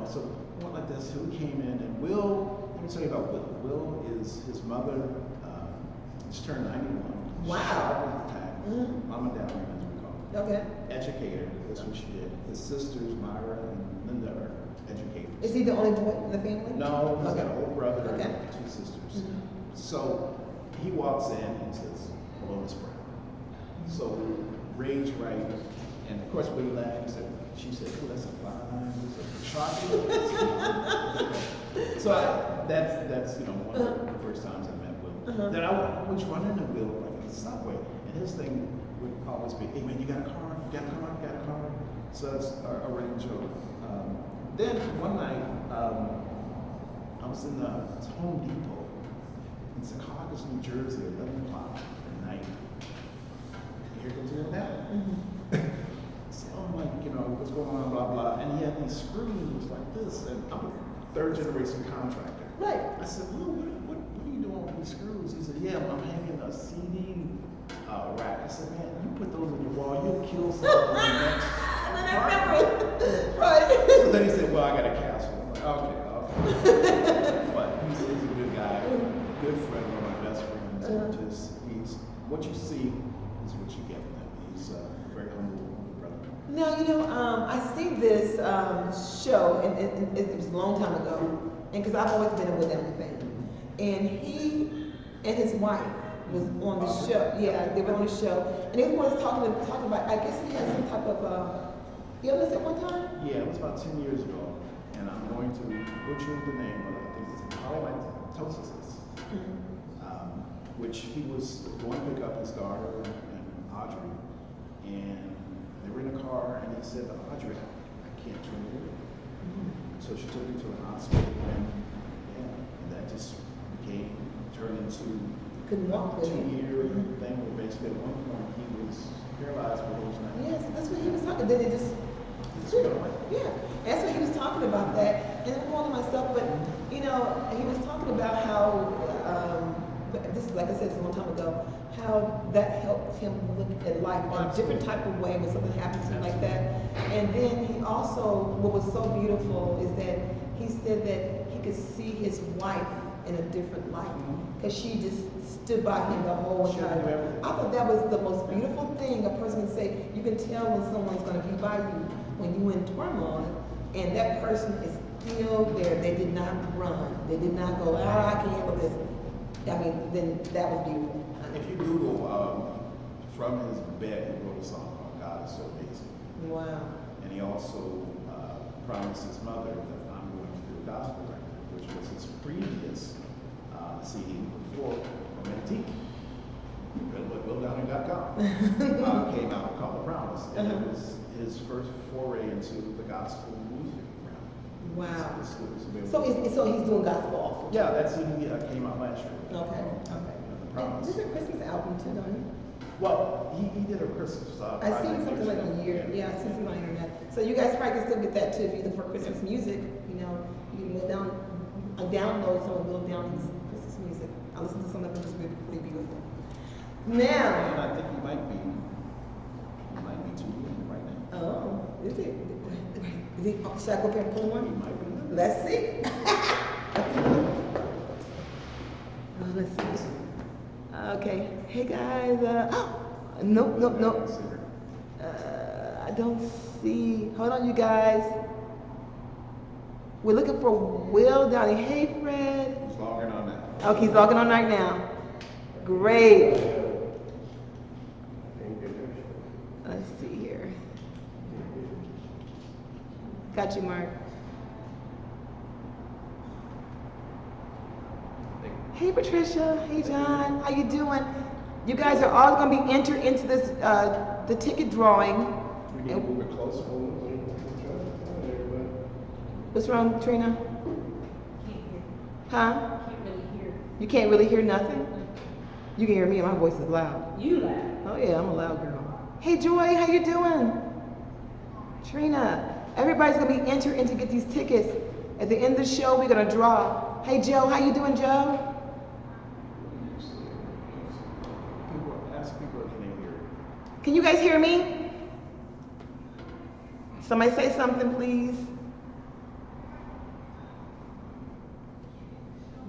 so one like this, who came in, and Will, let me tell you about Will. Will is his mother, just turned 91. Wow. Mama down, as we call it. Okay. Educator, that's what she did. His sisters, Myra and Linda, are educators. Is he the only boy in the family? No, he's got an older brother Okay. and 2 sisters. So he walks in and says, hello, Miss Brown. So rage right, and of course Willie laughed and she said, oh, that's a fine, that's a chocolate. So that's one of the first times I met Will. Then I would run into Will like in the subway, and his thing would always be, hey man, you got a car? You got a car? You got a car? So that's a running joke. Then one night, I was in Home Depot in Secaucus, New Jersey, 11 o'clock at night. Here goes Will down. So I'm like, what's going on, blah, blah. And he had these screws like this, and I'm a 3rd generation contractor. Right. I said, Will, what are you doing with these screws? He said, yeah, I'm hanging a CD rack. I said, man, you put those on your wall, you'll kill someone in the next apartment. Right. So then he said, well, I got a castle. I'm like, okay. But he's a good guy, good friend, one of my best friends. He's what you see is what you get from him. He's very humble brother. Now, I seen this show, and it was a long time ago, and because I've always been a Will Downey fan, and he and his wife was on the show. Yeah, they were on the show, and they were talking about. I guess he had some type of illness at one time. Yeah, it was about 10 years ago, and I'm going to butcher the name, but I think it's polymytosis. Which he was going to pick up his daughter and Audrey, and they were in a car, and he said to Audrey, I can't turn it in. So she took him to the hospital, and that just turned into Couldn't walk a with him. 2-year thing where basically at one point he was paralyzed for those nights. Yes, that's what he was talking. Then it just. Yeah, that's what he was talking about that, and I'm going to myself, but he was talking about how. This is, like I said, it's a long time ago, how that helped him look at life in a different type of way when something happens to him like that. And then he also, what was so beautiful is that he said that he could see his wife in a different light, because she just stood by him the whole time. I thought that was the most beautiful thing a person can say. You can tell when someone's going to be by you when you're in turmoil, and that person is still there. They did not run. They did not go, I can't handle this. I mean, then that was beautiful. If you Google from his bed, he wrote a song called "God Is So Amazing," Wow. and he also promised his mother that I'm going to do a gospel record, which was his previous CD before Romantigue. WillDowning.com came out called "The Promise," and it was his first foray into the gospel music realm. Wow. So So he's doing gospel also. yeah, that CD came out last year. Okay. The Promise. This is a Christmas album too, don't you? Well, he did a Christmas. I seen something like a year. Yeah, I seen something on the internet. So you guys probably can still get that too if you're looking for Christmas music. You know, you can go down, download some of Will Downing's Christmas music. I listened to some of it; it's really, pretty beautiful. Now. And I think he might be too young right now. Oh, is it? Should I go up here and pull He one? might be. Let's see. Let's see. Okay. Hey guys. Nope. I don't see. Hold on, you guys. We're looking for Will Downing. Hey, Fred. He's logging on now. Okay, he's logging on right now. Great. Let's see here. Got you, Mark. Hey, Patricia. Hey, John. How you doing? You guys are all going to be entered into this the ticket drawing. We need to move it closer. What's wrong, Trina? Can't hear. Huh? Can't really hear. You can't really hear nothing? You can hear me and my voice is loud. You laugh. Oh yeah, I'm a loud girl. Hey Joy, how you doing? Trina, everybody's gonna be entered in to get these tickets. At the end of the show, we're gonna draw. Hey Joe, how you doing, Joe? Ask people if they hear. Can you guys hear me? Somebody say something, please.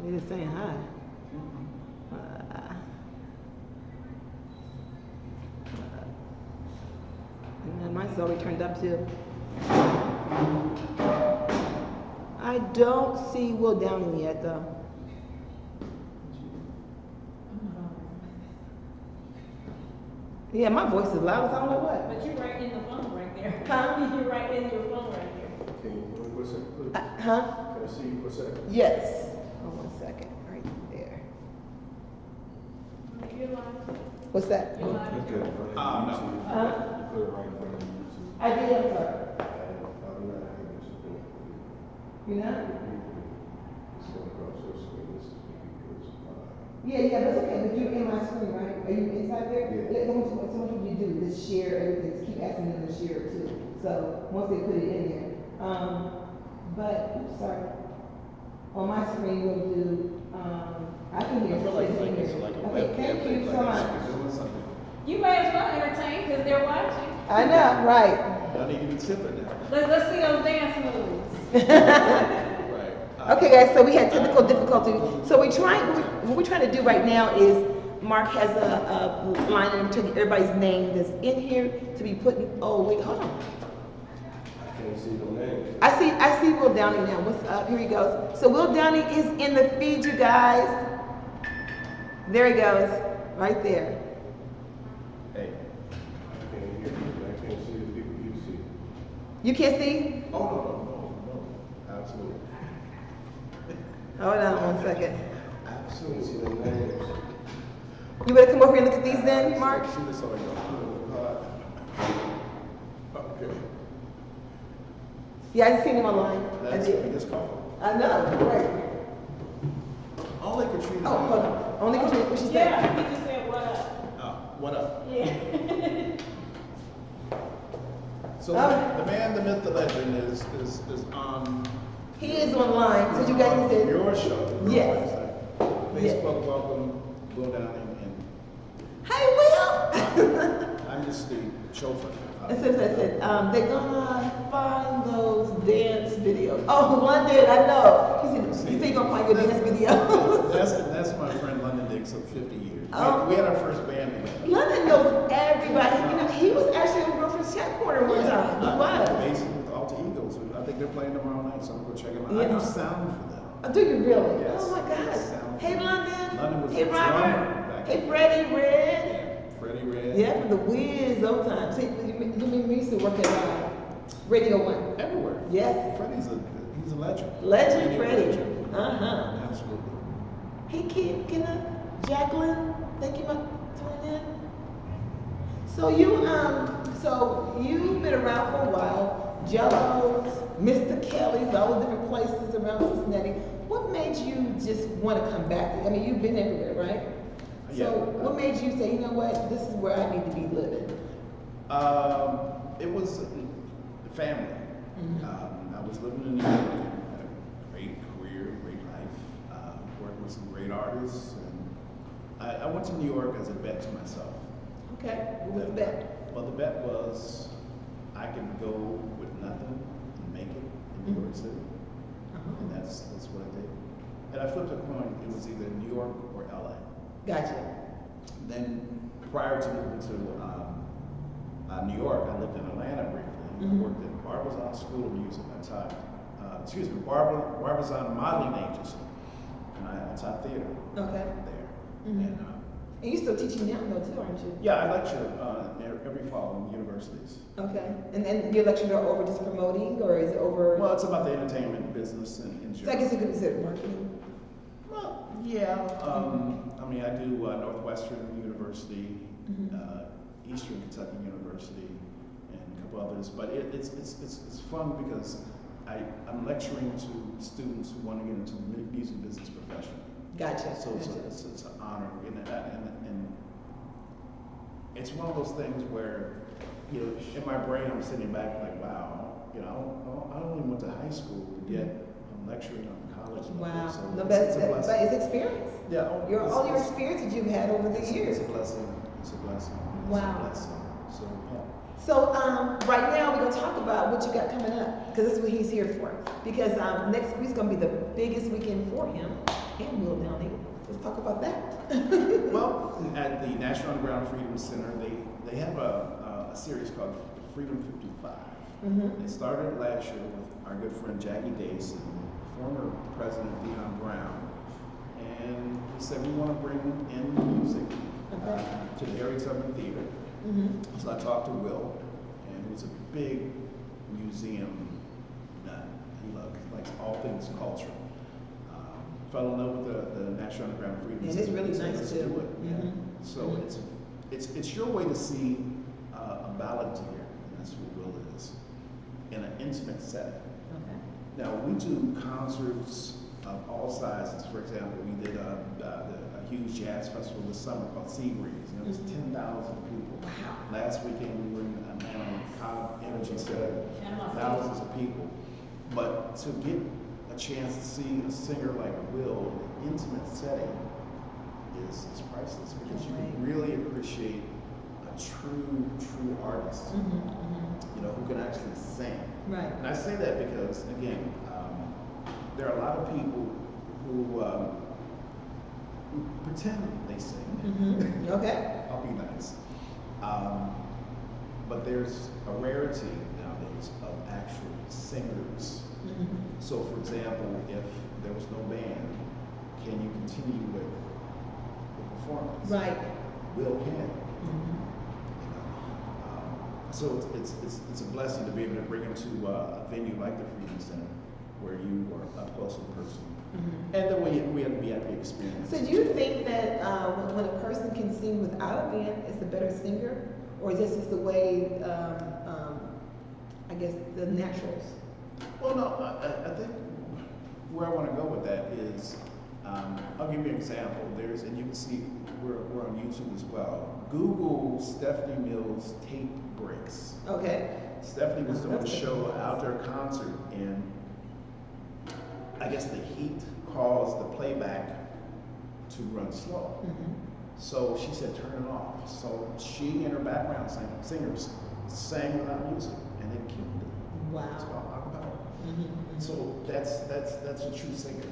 They're just saying hi. And then mine's already turned up too. I don't see Will Downing yet though. Yeah, my voice is loud as I don't know what. But you're right in the phone right there. Huh? You're right in your phone right there. Can you what's that, please? Huh? Can I see you for a second? Yes. Hold on 1 second. Right there. You're live. What's that? You're live. That's good. No. Huh? You put it right in front of you. I did, I'm sorry. I'm not having support. You know? It's going across your screen. This is because, Yeah, that's okay, but you're in my screen, right? Are you inside there? Yeah. So much what you do, just share everything, just keep asking them to share it too. So, once they put it in there. But, oops, sorry. On my screen, we'll do, I can hear. I feel like it's like a Okay, thank you so much. doing something. You may as well entertain because they're watching. I know, right. I need to be tipping now. Let's see those dance moves. Right. Okay, guys, so we had technical difficulty. So what we're trying to do right now is Mark has a line and I'm telling everybody's name that's in here to be put in. Oh, wait, hold on. I can't see the names. I see Will Downing now. What's up? Here he goes. So Will Downing is in the feed, you guys. There he goes, right there. Hey. I can't hear you. I can't see the people you see. You can't see? Oh, no. Absolutely. Hold on 1 second. I can't see the names. You better come over here and look at these then, Mark? See this on your Okay. Yeah, I seen him online. That's I did. this call. I know, right. Only Katrina. Oh, hold on. Only Katrina, what she said? Yeah, he just said what up. Oh, what up? Yeah. So the man, the myth, the legend is on. He is online, so you guys can see. Your show. Your Yes. website. Facebook, welcome, Will Downing, and Hey, Will! I'm just the chauffeur. It says, they're gonna find those dance videos. Oh, London, I know. He said you're gonna find your dance videos. That's my friend London Dix of 50 years. Oh. We had our first band together. London knows everybody. You know, he was actually on Girlfriendz ChatCorner one time. He was. Basically with Alter Egos. I think they're playing tomorrow night, so I'm gonna go check them out. I Yeah. do sound for them. Do you really? Yes. Oh my I God. sound Hey, London. London was Hey, the Robert. drummer back Hey, then. Freddie Red. Yeah, Freddie Red. Yeah, from the Wiz old time. See, we used to work at Radio 1. Everywhere. Yes. He's a legend. Legend Radio Freddie. legend. Uh-huh. Absolutely. Hey, kid, Jacqueline, thank you for tuning in. So you've been around for a while. Jello's, Mr. Kelly's, all the different places around Cincinnati. What made you just want to come back? I mean, you've been everywhere, right? Yeah. So what made you say, you know what, this is where I need to be living? It was family. I was living in New York, had a great career, great life, working with some great artists, and I went to New York as a bet to myself. Okay, what was the bet? Well, the bet was I could go with nothing and make it in New York City, and that's what I did. And I flipped a coin; it was either New York or LA. Gotcha. Then, prior to moving to New York, I lived in Atlanta briefly. I worked at Barbizon School of Music. I taught, Barbizon Modeling Agency, and I taught theater there. And you're still teaching now, though, too, aren't you? yeah, I lecture every fall in universities. Okay. And then your lectures are over just promoting, or is it over? Well, it's about the entertainment business in So I guess you could consider marketing. Well, yeah. I mean, I do Northwestern University, Eastern Kentucky University, and a couple others. But it's fun because I'm lecturing to students who want to get into the music business profession. Gotcha. So it's an honor, and it's one of those things where, you know, in my brain I'm sitting back like, wow, you know, I only went to high school to get lecturing on college level. Wow. So No, it's a but blessing. it's experience. Yeah. All your experiences you've had over the years. It's a blessing. It's a blessing. Wow. It's a blessing. So yeah. So right now we're gonna talk about what you got coming up, because that's what he's here for. Because next week's gonna be the biggest weekend for him and Will Downey. Let's talk about that. Well, at the National Underground Freedom Center, they have a series called Freedom 55. It started last year with our good friend Jackie Dace and former President Dion Brown, and he said we want to bring in music to the Harry Tubman Theater. So I talked to Will, and he's a big museum nut. He likes all things culture. Fell in love with the National Underground Freedom Center. And it's really So nice let's too. do it. Yeah. So it's your way to see a balladeer, and that's what Will is, in an intimate setting. Okay. Now, we do concerts of all sizes. For example, we did a huge jazz festival this summer called Sea Breeze, and it was 10,000 people. Wow. Last weekend, we were in Atlanta Cobb Energy Center, thousands of people. But to get a chance to see a singer like Will in an intimate setting is priceless, because you can really appreciate a true artist, you know, who can actually sing. Right. And I say that because, again, there are a lot of people who pretend they sing. Okay. I'll be nice. But there's a rarity nowadays of actual singers. So, for example, if there was no band, can you continue with the performance? Right. Will can. So it's a blessing to be able to bring him to a venue like the Freedom Center, where you are up close and personal. And then we have to be at the experience. So do you think that when a person can sing without a band, is the better singer? Or is this just the way, I guess, the naturals? Well, no, I think where I want to go with that is, I'll give you an example. And you can see, we're on YouTube as well. Google Stephanie Mills tape breaks. Okay. Stephanie was doing a show, an outdoor concert, and I guess the heat caused the playback to run slow. So she said, turn it off. So she and her background singers sang without music, and they killed it. Wow. It's called acapella. So that's a true singer.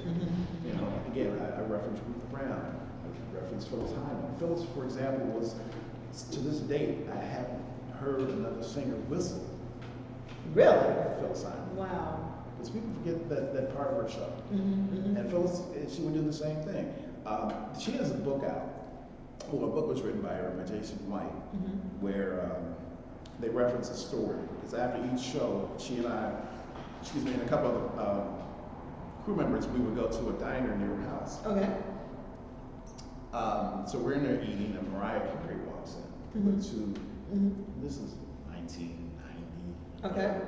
You know, again, I reference Ruth Brown, I reference Phyllis Hyman. Phyllis, for example, was, to this date, I haven't heard another singer whistle. Really? Phyllis Hyman. Wow. Because people forget that part of her show. And Phyllis, she would do the same thing. She has a book out. Well, a book was written by her, by Jason White, where they reference a story. Because after each show, she and I, and a couple of crew members, we would go to a diner near her house. Okay. So we're in there eating, and Mariah Carey walks in. This is 1990. Okay.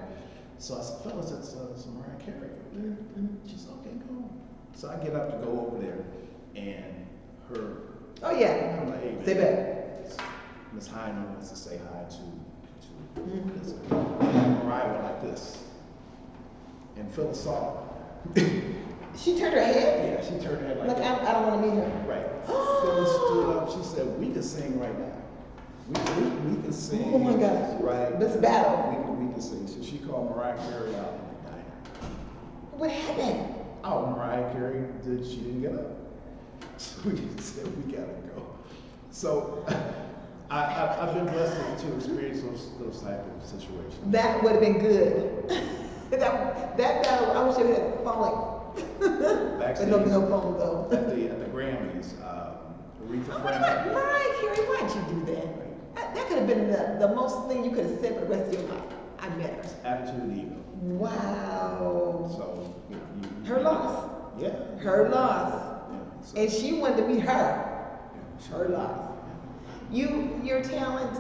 So I said, Phyllis, it's Mariah Carey over there. She said, okay, go. So I get up to go over there, and her. Oh yeah. I'm like, hey, man, Say back. Miss Hyman wants to say hi to this. Mariah went like this, and Phyllis saw it. She turned her head? Yeah, she turned her head like Like, that. I don't want to meet her. Right. Phyllis stood up. She said, we can sing right now. We can sing. Oh my gosh. Right. This battle. We can sing. So she called Mariah Carey out in the diner. What happened? Oh, Mariah Carey she didn't get up. So we said, we gotta go. So I've been blessed to experience those type of situations. That would have been good. that battle, I wish it had fallen. Backstage, But no phone though. at the Grammys, Aretha Oh my Franklin. God, Mariah Carey, why'd you do that? That could have been the most thing you could have said for the rest of your life. I met her. Attitude of the Ego. Wow. So, Her loss. Yeah. Her loss. Yeah. So, And she wanted to meet her. yeah. Her loss. Your talent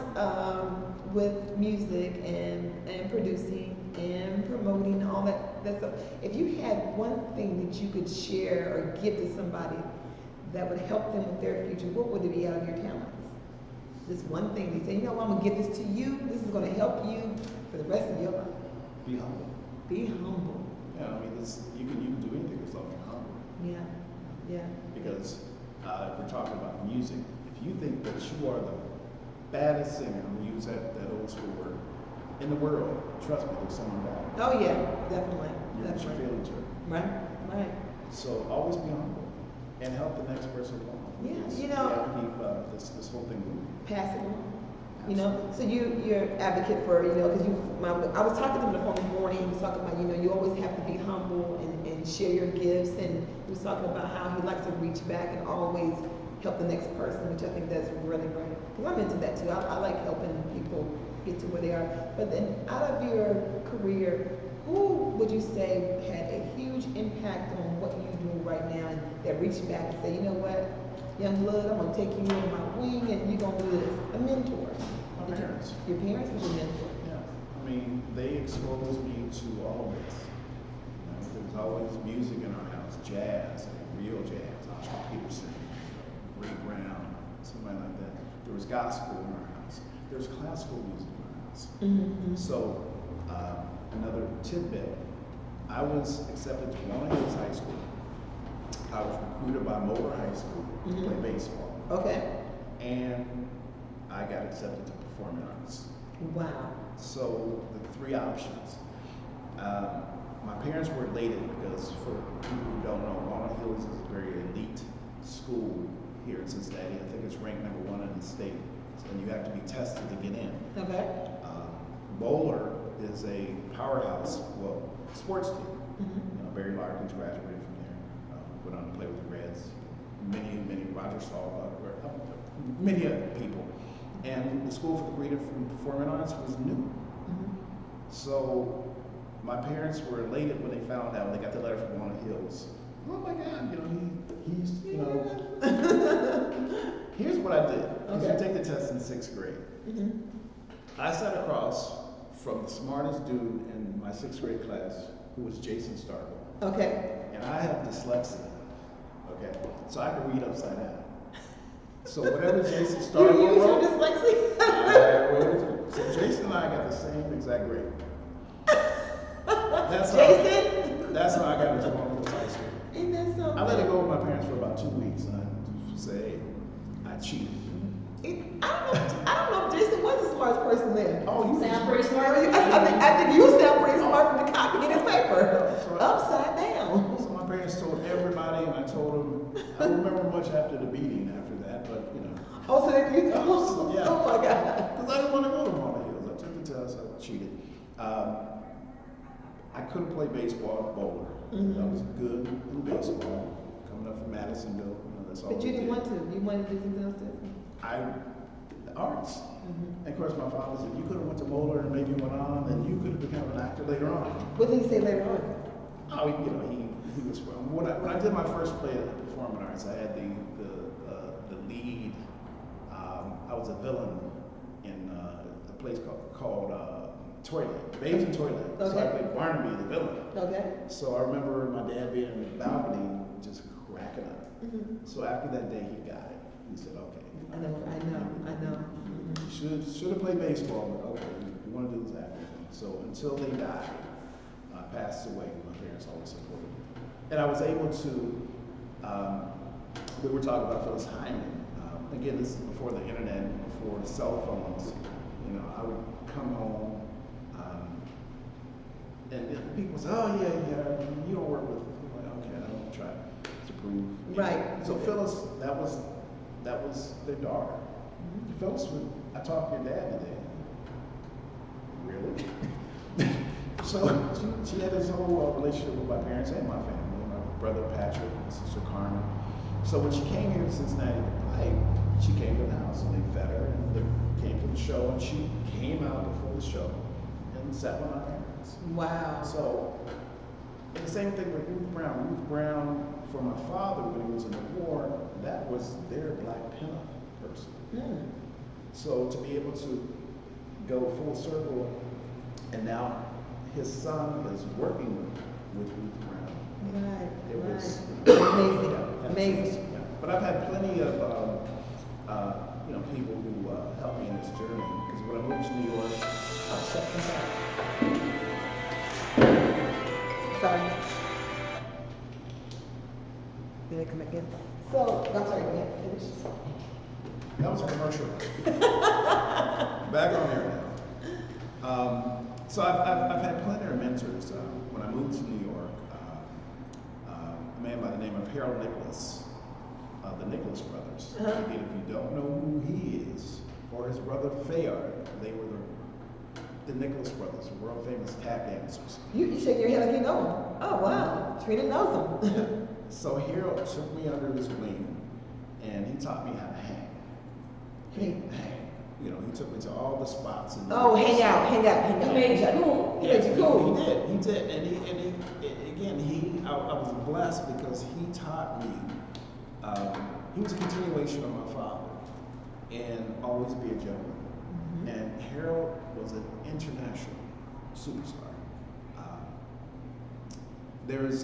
with music and producing and promoting all that stuff. If you had one thing that you could share or give to somebody that would help them with their future, what would it be out of your talents? This one thing they say, you know what, I'm gonna give this to you. This is gonna help you for the rest of your life. Be humble. Be humble. Yeah, I mean, you can do anything as long as you're humble. Yeah. Yeah. Because if we're talking about music, if you think that you are the baddest singer, I'm gonna use that old school word, in the world, trust me, there's someone better. Oh yeah, definitely. You're what you Definitely. feel each other. Right. So always be humble and help the next person along. Yeah, Because you know- we have to keep this whole thing moving. Pass it along. You know, so you're advocate for, because I was talking to him the following morning, he was talking about, you always have to be humble and share your gifts, and he was talking about how he likes to reach back and always help the next person, which I think that's really great. Because I'm into that too. I like helping people get to where they are. But then out of your career, who would you say had a huge impact on what you do right now and that reached back and say, you know what, young blood, I'm gonna take you under my wing and you're gonna do this? A mentor. My parents. Your parents was your mentor. Yeah. I mean, they exposed me to all this. There was always music in our house, jazz, real jazz, Oscar Peterson, Ray Brown, somebody like that. There was gospel in our house. There was classical music in our house. Mm-hmm. So, another tidbit, I was accepted to Walnut Hills High School. I was recruited by Motor High School to play baseball. Okay. And I got accepted to performing arts. Wow. So the three options. My parents were elated because for people who don't know, Walnut Hills is a very elite school here in Cincinnati. I think it's ranked #1 in the state. And you have to be tested to get in. Okay. Bowler is a powerhouse, sports team. Mm-hmm. Barry Larkins graduated from there, went on to play with the Reds. Many Roger Staubach, many other people. And the School for the Creative and Performing Arts was new. Mm-hmm. So my parents were elated when they found out, they got the letter from Walnut Hills. Oh my God, he's. Here's what I did. Because you take the test in 6th grade. Mm-hmm. I sat across from the smartest dude in my 6th grade class, who was Jason Starkville. Okay. And I have dyslexia. Okay, so I can read upside down. So whatever Jason Starkville You use your wrote, dyslexia? I wrote it. So Jason and I got the same exact grade. Jason? That's how I got into Walnut Hills High School. Ain't that something? I let it go with my parents for about 2 weeks, and I say, hey, I cheated. I don't know if Jason was the smartest person there. Oh, you Sound pretty smart. I think you sound pretty smart from the copy in his paper. That's right. Upside down. So my parents told everybody, and I told them, I don't remember much after the beating after that, but Oh, so that you Yeah. Oh my God. because I didn't want to go to Walnut Hills. I took the test, I cheated. I couldn't play baseball at Bowler. Mhm. I was good in baseball. Coming up from Madisonville, That's all But you we didn't did. want to. You wanted to do something else too. The arts. Mm-hmm. And of course, my father said, you could have went to Moeller and maybe went on, and you could have become an actor later on. What did he say later on? Oh, he was when I did my first play at the Performing Arts, I had the lead. I was a villain in a place called Toilet, Baby Toilet. So I Okay. played Barnaby, the villain. Okay. So I remember my dad being in the balcony just cracking up. Mm-hmm. So after that day, he got it. He said, okay. I know. Mm-hmm. You should have played baseball, but okay, you want to do this acting thing. So until they died, passed away, my parents always supported me. And I was able to, we were talking about Phyllis Hyman. Again, this is before the internet, before cell phones. You know, I would come home, and people say, oh yeah, you don't work with, I'm like, okay, I don't try to prove. Right. So Phyllis, that was their daughter. Mm-hmm. Phyllis, I talked to your dad today. Really? So she had this whole relationship with my parents and my family, my brother Patrick, my sister Carmen. So when she came here to Cincinnati to play, she came to the house and they fed her and they came to the show and she came out before the show and sat with my parents. Wow. So, and the same thing with Ruth Brown. Ruth Brown, for my father when he was in the war, that was their black pinup person. Mm. So to be able to go full circle, and now his son is working with Ruth Brown. Right. It was amazing. yeah, Amazing. yeah. But I've had plenty of people who helped me in this journey. Because when I moved to New York, Sorry. Did I come back in? So, I'm sorry, go ahead, finish. that was a commercial. Back on here now. So I've had plenty of mentors. When I moved to New York, a man by the name of Harold Nicholas, the Nicholas brothers. Again, if you don't know who he is, or his brother Fayard, they were the Nicholas brothers, world famous tap dancers. You shake your head like you know him. Oh, wow. Trina knows him. Yeah. So Harold took me under his wing, and he taught me how to hang. Hang. You know, he took me to all the spots. And Oh, hang out. He made you cool. He made you cool. He did, and I was blessed because he taught me. He was a continuation of my father, and always be a gentleman. Mm-hmm. And Harold was an international superstar. There's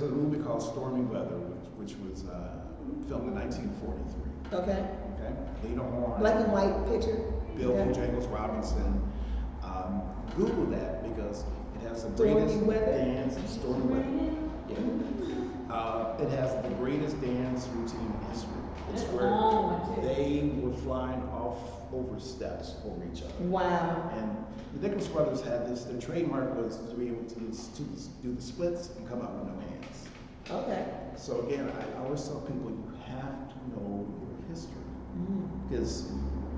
a movie called Stormy Weather, which was filmed in 1943. Okay. Okay, Lena Horne, Black and white picture. Bill Okay. Bojangles Robinson. Google that because it has the Stormy greatest weather? dance. Stormy weather. Yeah. It has the greatest dance routine in history. It's That's a where long one, too. they were flying off over steps over each other. Wow. And the Nicholas brothers had this. Their trademark was to be able to do the splits and come out with no hands. Okay. So again, I always tell people you have to know your history. Mm. Because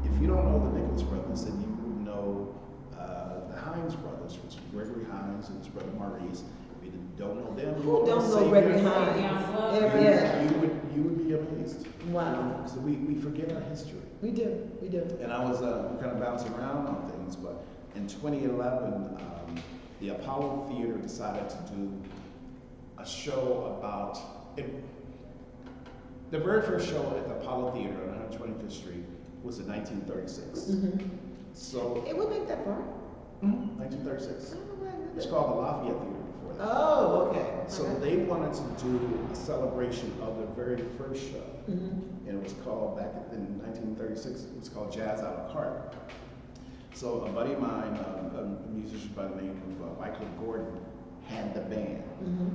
if you don't know the Nicholas brothers, then you would know the Hines brothers, which is Gregory Hines and his brother Maurice. If you don't know them, Who don't know Savior, Gregory Yeah. Hines? Yeah. you would be amazed. Wow. So we forget our history. We do. And I was kind of bouncing around on things, but in 2011, the Apollo Theater decided to do a show about it. The very first show at the Apollo Theater on 125th Street was in 1936. Mm-hmm. So, It would make that far. 1936. Oh, my goodness. It's called the Lafayette Theater before that. Oh, okay. So Okay. they wanted to do a celebration of their very first show. Mm-hmm. And it was called, back in 1936, it was called Jazz a la carte. So a buddy of mine, a musician by the name of Wycliffe Gordon, had the band. Mm-hmm.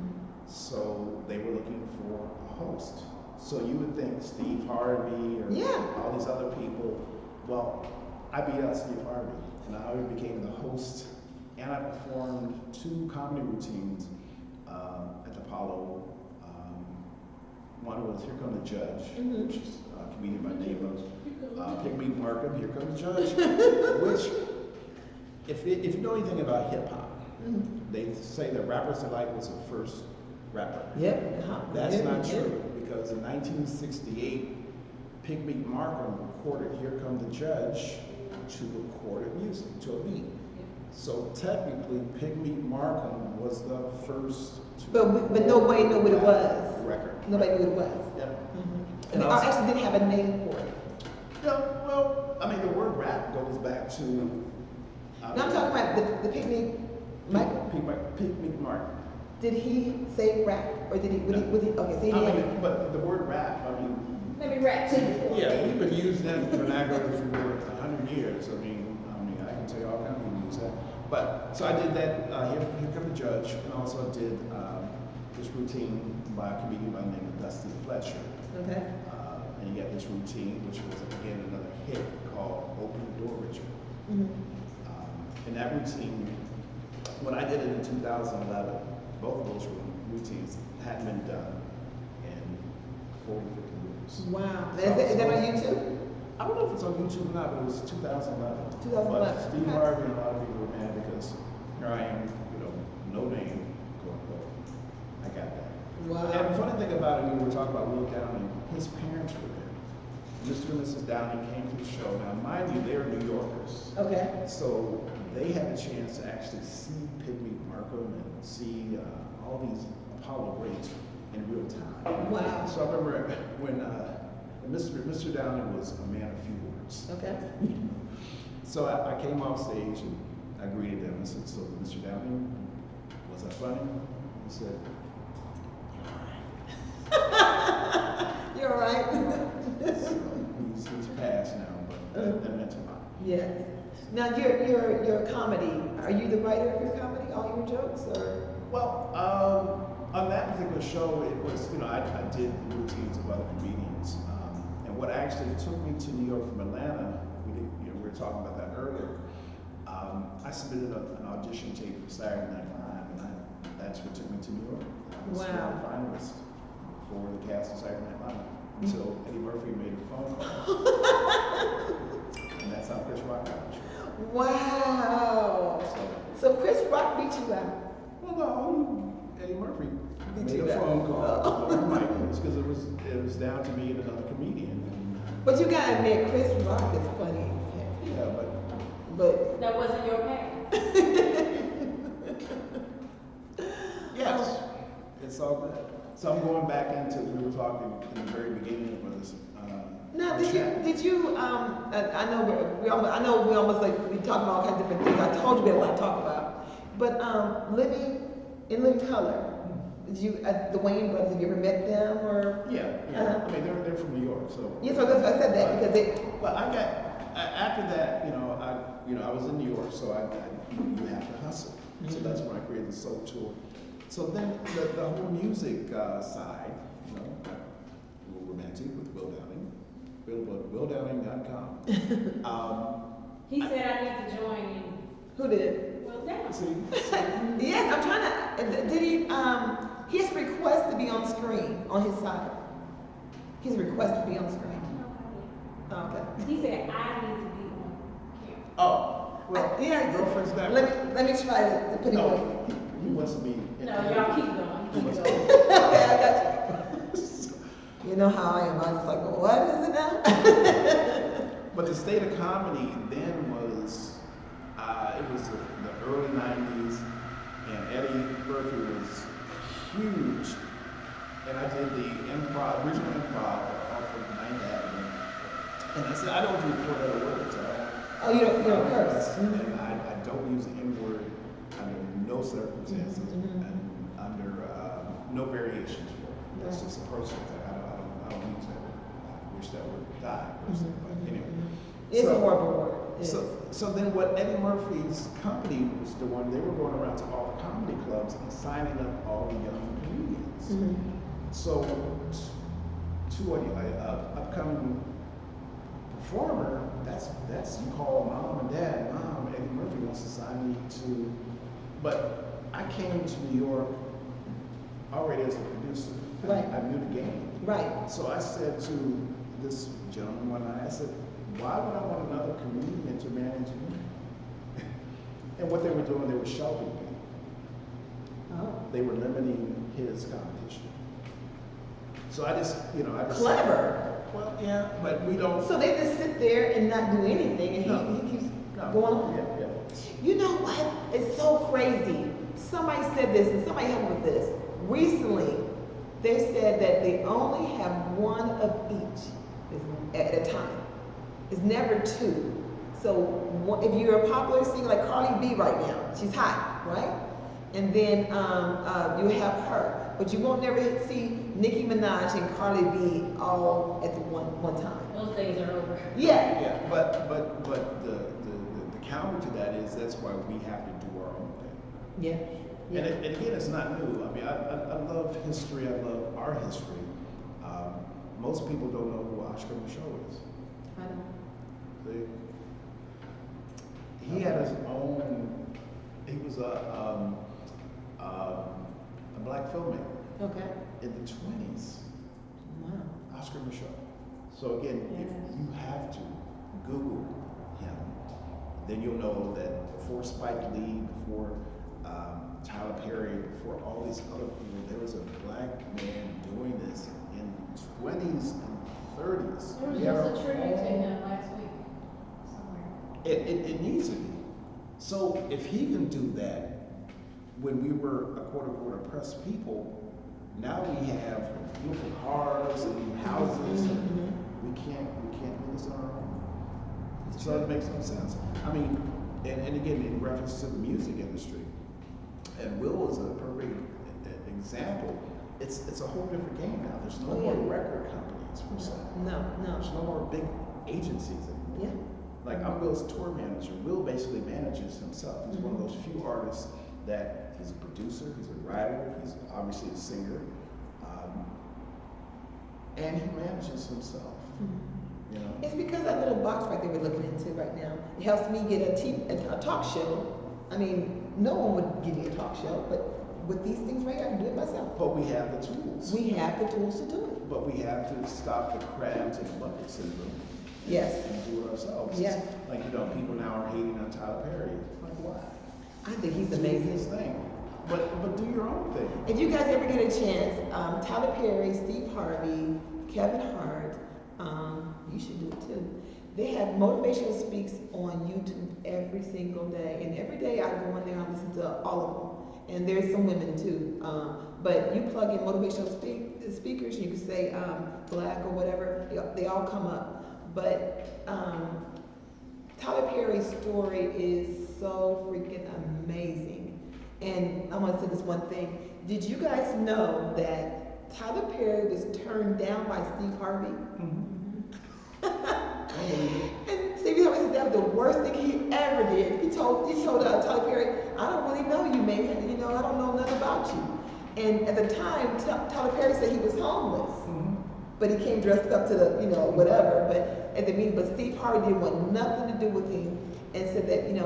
So they were looking for a host. So you would think Steve Harvey or Yeah. all these other people. Well, I beat out Steve Harvey, and I became the host, and I performed 2 comedy routines at the Apollo. One was Here Come the Judge, Mhm. which is a comedian by the name of Pigmeat Markham, Here Come the Judge, which, if you know anything about hip hop, Mm-hmm. they say that Rappers Delight was the first rapper. Yep. That's Yep, not yep. true, because in 1968, Pigmeat Markham recorded Here Come the Judge to recorded music, to a beat. So technically, Pigmeat Markham was the first to But nobody knew what it was. record. Nobody knew what it was. Yep. And they actually didn't have a name for it. Yeah, well, I mean, the word rap goes back to. Now I'm talking about the Pygmy Michael. Pigmeat Markham. Did he say rap, or did he? Was he okay, so he I didn't. mean, but the word rap, I mean. Let me rap to you. Yeah, we've been using that vernacular for 100 years. I mean, I can tell you all kinds of people use that. But so I did that. Here Come the Judge, and also did this routine by a comedian by the name of Dusty Fletcher. Okay. And you got this routine, which was again another hit called "Open the Door, Richard." And that routine, when I did it in 2011, both of those routines hadn't been done in 40, 50 years. Wow. Is that on YouTube? I don't know if it's on YouTube or not, but it was 2011. 2011. But Steve Okay. Harvey and a lot of people were mad because here I am, no name, quote unquote. I got that. Wow. And the funny thing about it, we were talking about Will Downing, his parents were there. Mr. and Mrs. Downing came to the show. Now, mind you, they're New Yorkers. Okay. So they had a chance to actually see Pigmeat Markham and see all these Apollo greats in real time. Wow. So I remember when Mr. Downing was a man of few words. Okay. So I came off stage and I greeted them. I said, "So, Mr. Downing, was that funny?" He said, You're all right. so he's passed now, but that meant a lot. Yes. Now your comedy. Are you the writer of your comedy? All your jokes, or? Well, on that particular show, it was, I did routines of other comedians. And what actually took me to New York from Atlanta, we were talking about that earlier. I submitted an audition tape for Saturday Night Live, and that's what took me to New York. I was Wow. a finalist for the cast of Saturday Night Live until Eddie Murphy made a phone call. And that's how Chris Rock got the show. Wow. So Chris Rock beat you out. Well, no, Eddie Murphy Beat made you a out. phone call to Lord Michaels because it was down to me and another comedian. But you gotta admit, Chris Rock is funny. Yeah, But That wasn't your path. yes, it's all good. So I'm going back into, we were talking in the very beginning of this. now, our did chat. you? I know we almost like we talking about all kinds of different things. I told you we had a lot to talk about. But living color. Did you? The Wayne brothers. Have you ever met them or? Yeah. I mean, they're from New York, so. Yes, so I said that because they. Well, I got after that, I was in New York, so you have to hustle. So that's when I created the Soul Tour. So then the whole music side, Romantigue with Will Downing, WillDowning.com. He said I need to join in. Who did? Well, that See, Yes, I'm trying to. Did he? He has requested to be on screen on his side. He's requested to be on screen. Oh, okay. He said I need to be on camera. oh, well, Girlfriendz ChatCorner. Let me try to put him No, on. he wants to be. No, y'all keep going. Keep What's- going. Okay, I got you. You know how I am. I was like, well, what is it now? But the state of comedy then was, it was the early 90s, and Eddie Murphy was huge. And I did the original improv off of 9th Avenue. And I said, I don't do four-letter words. Oh, you don't curse. And I don't use the N-word under no circumstances and under no variations for it. That's just a personal thing. I don't use that word. I wish that word died, personally. But anyway. It's So- a horrible word. It So, is. so then what Eddie Murphy's company was doing, they were going around to all the comedy clubs and signing up all the young comedians. So to an upcoming performer, that's you call mom and dad, mom, Eddie Murphy wants to sign me to, but I came to New York already as a producer. Right. I knew the game. Right. So I said to this gentleman one night, I said, why would I want another comedian to manage me? And what they were doing, they were shelving me. Oh. they were limiting his competition. So I just, I just. Clever. Well, yeah, but we don't. So they just sit there and not do anything, and No. he keeps No. going on. Yeah. You know what? It's so crazy. Somebody said this, and somebody helped me with this. Recently, they said that they only have one of each at a time. It's never two. So if you're a popular singer like Cardi B right now, she's hot, right? And then you have her. But you won't never see Nicki Minaj and Cardi B all at the one time. Those days are over. Yeah. Yeah, but the counter to that is that's why we have to do our own thing. Yeah. And again, it's not new. I mean, I love history. I love our history. Most people don't know who Oscar Micheaux is. I know. See? He had his own. He was a black filmmaker. Okay. In the 20s. Wow. Oscar Micheaux. So again, if you have to Google him, then you'll know that before Spike Lee, before Tyler Perry, before all these other people, there was a black man doing this in the 20s and 30s. There was just a tribute to him last week somewhere. It needs to be. So if he can do that, when we were a quote-unquote oppressed people, now we have beautiful cars and houses, and we can't do this on our own. So it makes no sense. I mean, and again, in reference to the music industry, and Will is a perfect example. It's a whole different game now. There's no more record companies per se. No. There's no more big agencies anymore. Yeah. Like I'm Will's tour manager. Will basically manages himself. He's one of those few artists that he's a producer, he's a writer, he's obviously a singer, and he manages himself. You know. It's because that little box right there we're looking into right now. It helps me get a talk show. I mean, no one would give me a talk show, but with these things right here, I can do it myself. But we have the tools. We have the tools to do it. But we have to stop the crabs in the bucket syndrome. Yes. And do it ourselves. Yes. Like, people now are hating on Tyler Perry. Like, why? I think he's Do amazing. his thing. But do your own thing. If you guys ever get a chance, Tyler Perry, Steve Harvey, Kevin Hart, you should do it too. They have motivational speaks on YouTube every single day. And every day I go on there and listen to all of them. And there's some women too. But you plug in motivational speakers, you can say black or whatever, they all come up. But Tyler Perry's story is so freaking amazing. And I want to say this one thing. Did you guys know that Tyler Perry was turned down by Steve Harvey? And Steve Harvey said that was the worst thing he ever did. He told Tyler Perry, I don't really know you, man. I don't know nothing about you. And at the time, Tyler Perry said he was homeless. But he came dressed up to the, whatever. But at the meeting, but Steve Harvey didn't want nothing to do with him and said that, man,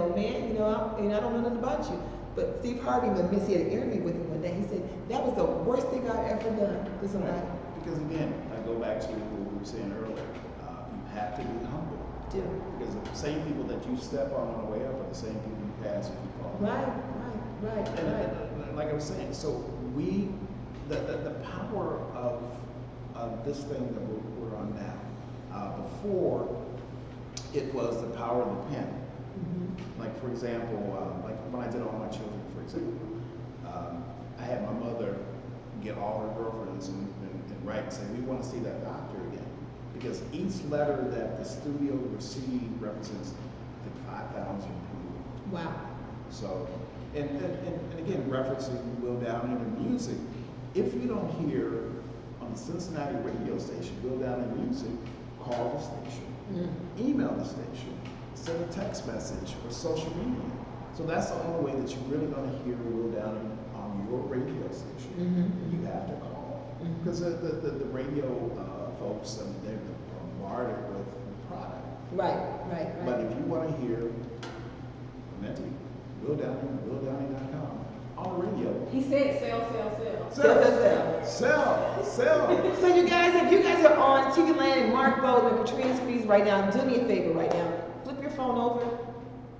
I don't know nothing about you. But Steve Harvey, when Missy had an interview with him one day, he said, that was the worst thing I've ever done to somebody. Because again, I go back to what we were saying earlier. You have to be humble. Do. Because the same people that you step on the way up are the same people you pass if you fall. Right. And like I was saying, so the power of this thing that we're on now, before it was the power of the pen. Like for example, like when I did All My Children, for example, I had my mother get all her girlfriends and write and say, we want to see that doctor again. Because each letter that the studio received represents, I think, 5,000 people. Wow. So, and again, referencing Will Downing and music, if you don't hear on the Cincinnati radio station Will Downing music, call the station, email the station, send a text message or social media. So that's the only way that you're really going to hear Will Downing on your radio station. You have to call. Because the radio folks, they're bombarded with product. Right. But if you want to hear Romantigue, Will Downing, WillDowning.com on the radio. He said sell. Sell. So you guys, if you guys are on TV Land and Mark Bowden and Katrina Sprees right now, do me a favor right now. Flip your phone over,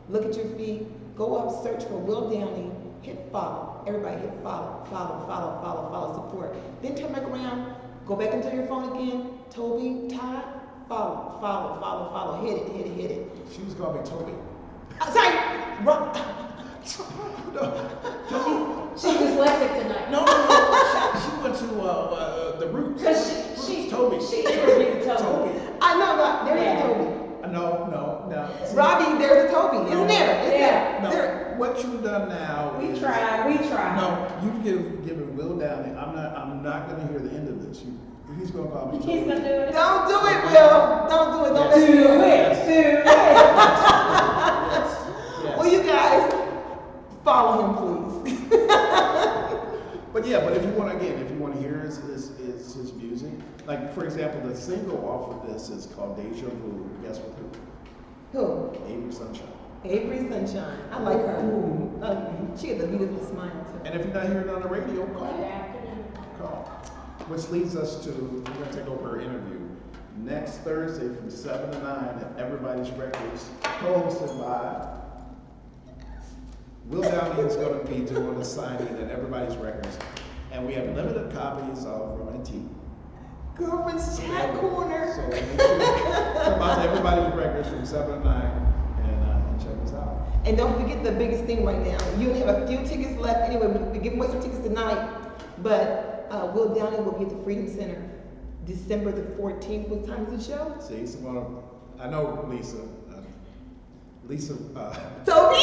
look at your feed, go up, search for Will Downing hit follow. Everybody hit follow, support. Then turn back around, go back into your phone again. Toby, Todd, follow. Hit it. She was calling me Toby. Sorry, wrong. No. She's dyslexic tonight. No. She went to the Roots. Cause she Toby. She interviewed Toby. I know that. There's a Toby. No. See, Robbie, there's a Toby, isn't there? Yeah. No. There. What you've done now We is... tried. No, you've given Will Downing. I'm not going to hear the end of this. He's going to call me Toby. He's gonna do it. Don't do it, Will. Don't do it. Don't let me do it. Yes. Will you guys follow him, please? But if you want to hear his music, like for example, the single off of this is called Deja Vu. Guess with who? Who? Avery Sunshine. Avery Sunshine. I like her. She has a beautiful smile too. And if you're not hearing it on the radio, Good call. afternoon. Which leads us to, we're going to take over her interview next Thursday from 7 to 9 at Everybody's Records, hosted by Will Downey is going to be doing a signing at Everybody's Records. And we have limited copies of Romantigue. Girlfriendz ChatCorner. So make sure come out to Everybody's Records from 7 to 9 and check us out. And don't forget the biggest thing right now. You only have a few tickets left. Anyway, we're giving away some tickets tonight. But Will Downing will be at the Freedom Center December the 14th. What time is the show? See, I know Lisa. Toby!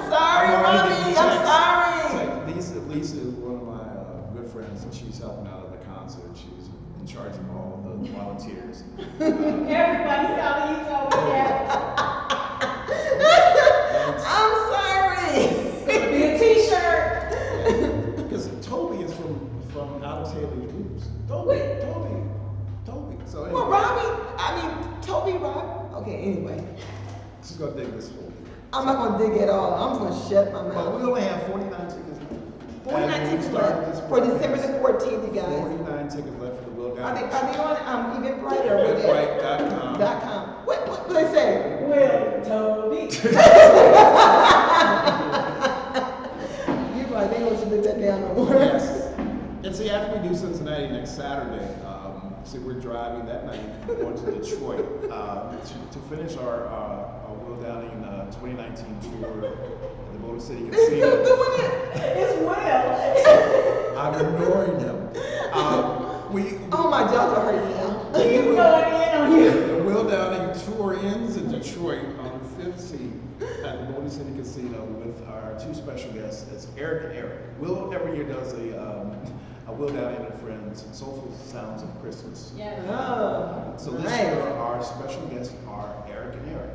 Sorry, Robbie. I'm sorry. Lisa is one of my good friends, and she's helping out at the concert. She's in charge of all of the volunteers. Everybody's telling you Toby. I'm sorry. It's gonna be a t-shirt. Because Toby is from Alex Haley's Roots. Toby. So anyway, Well, Toby, Rob. Okay, anyway. she's gonna dig this whole. I'm not gonna dig at all. I'm just gonna shut my But mouth. we only have 49 tickets. 49 As we tickets start left this for December the broadcast. 14th, you guys. 49 tickets left for the Will Are Downing. they on Eventbrite or what? Eventbrite.com. What do they say? Will Toby. You're right. They don't should live that down no more. Yes. And see, after we do Cincinnati next Saturday, see, we're driving that night going to Detroit to finish our Will Downing 2019 tour at the Motor City They still Casino. doing it? It's Will. I'm ignoring him. Oh my jaws are hurting now. He's going in on you. The Will Downing tour ends in Detroit on the 15th at the Motor City Casino with our two special guests. It's Eric and Eric. Will every year does a Will Downing and Friends Soulful Sounds of Christmas. Yeah. Oh, So this nice. year our special guests are Eric and Eric.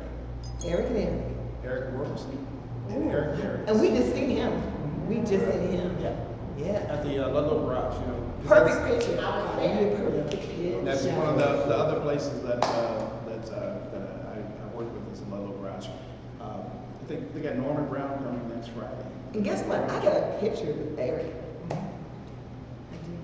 Eric and Eric. Eric Roberson and Eric and Eric. And we just seen him. We just seen him. Yeah. Yeah. At the Ludlow Garage, you know. Perfect picture. I was there. You did perfect picture. That's one of the other places that I work with is in Ludlow Garage. I think they got Norman Brown coming next Friday. And guess what? I got a picture with Eric.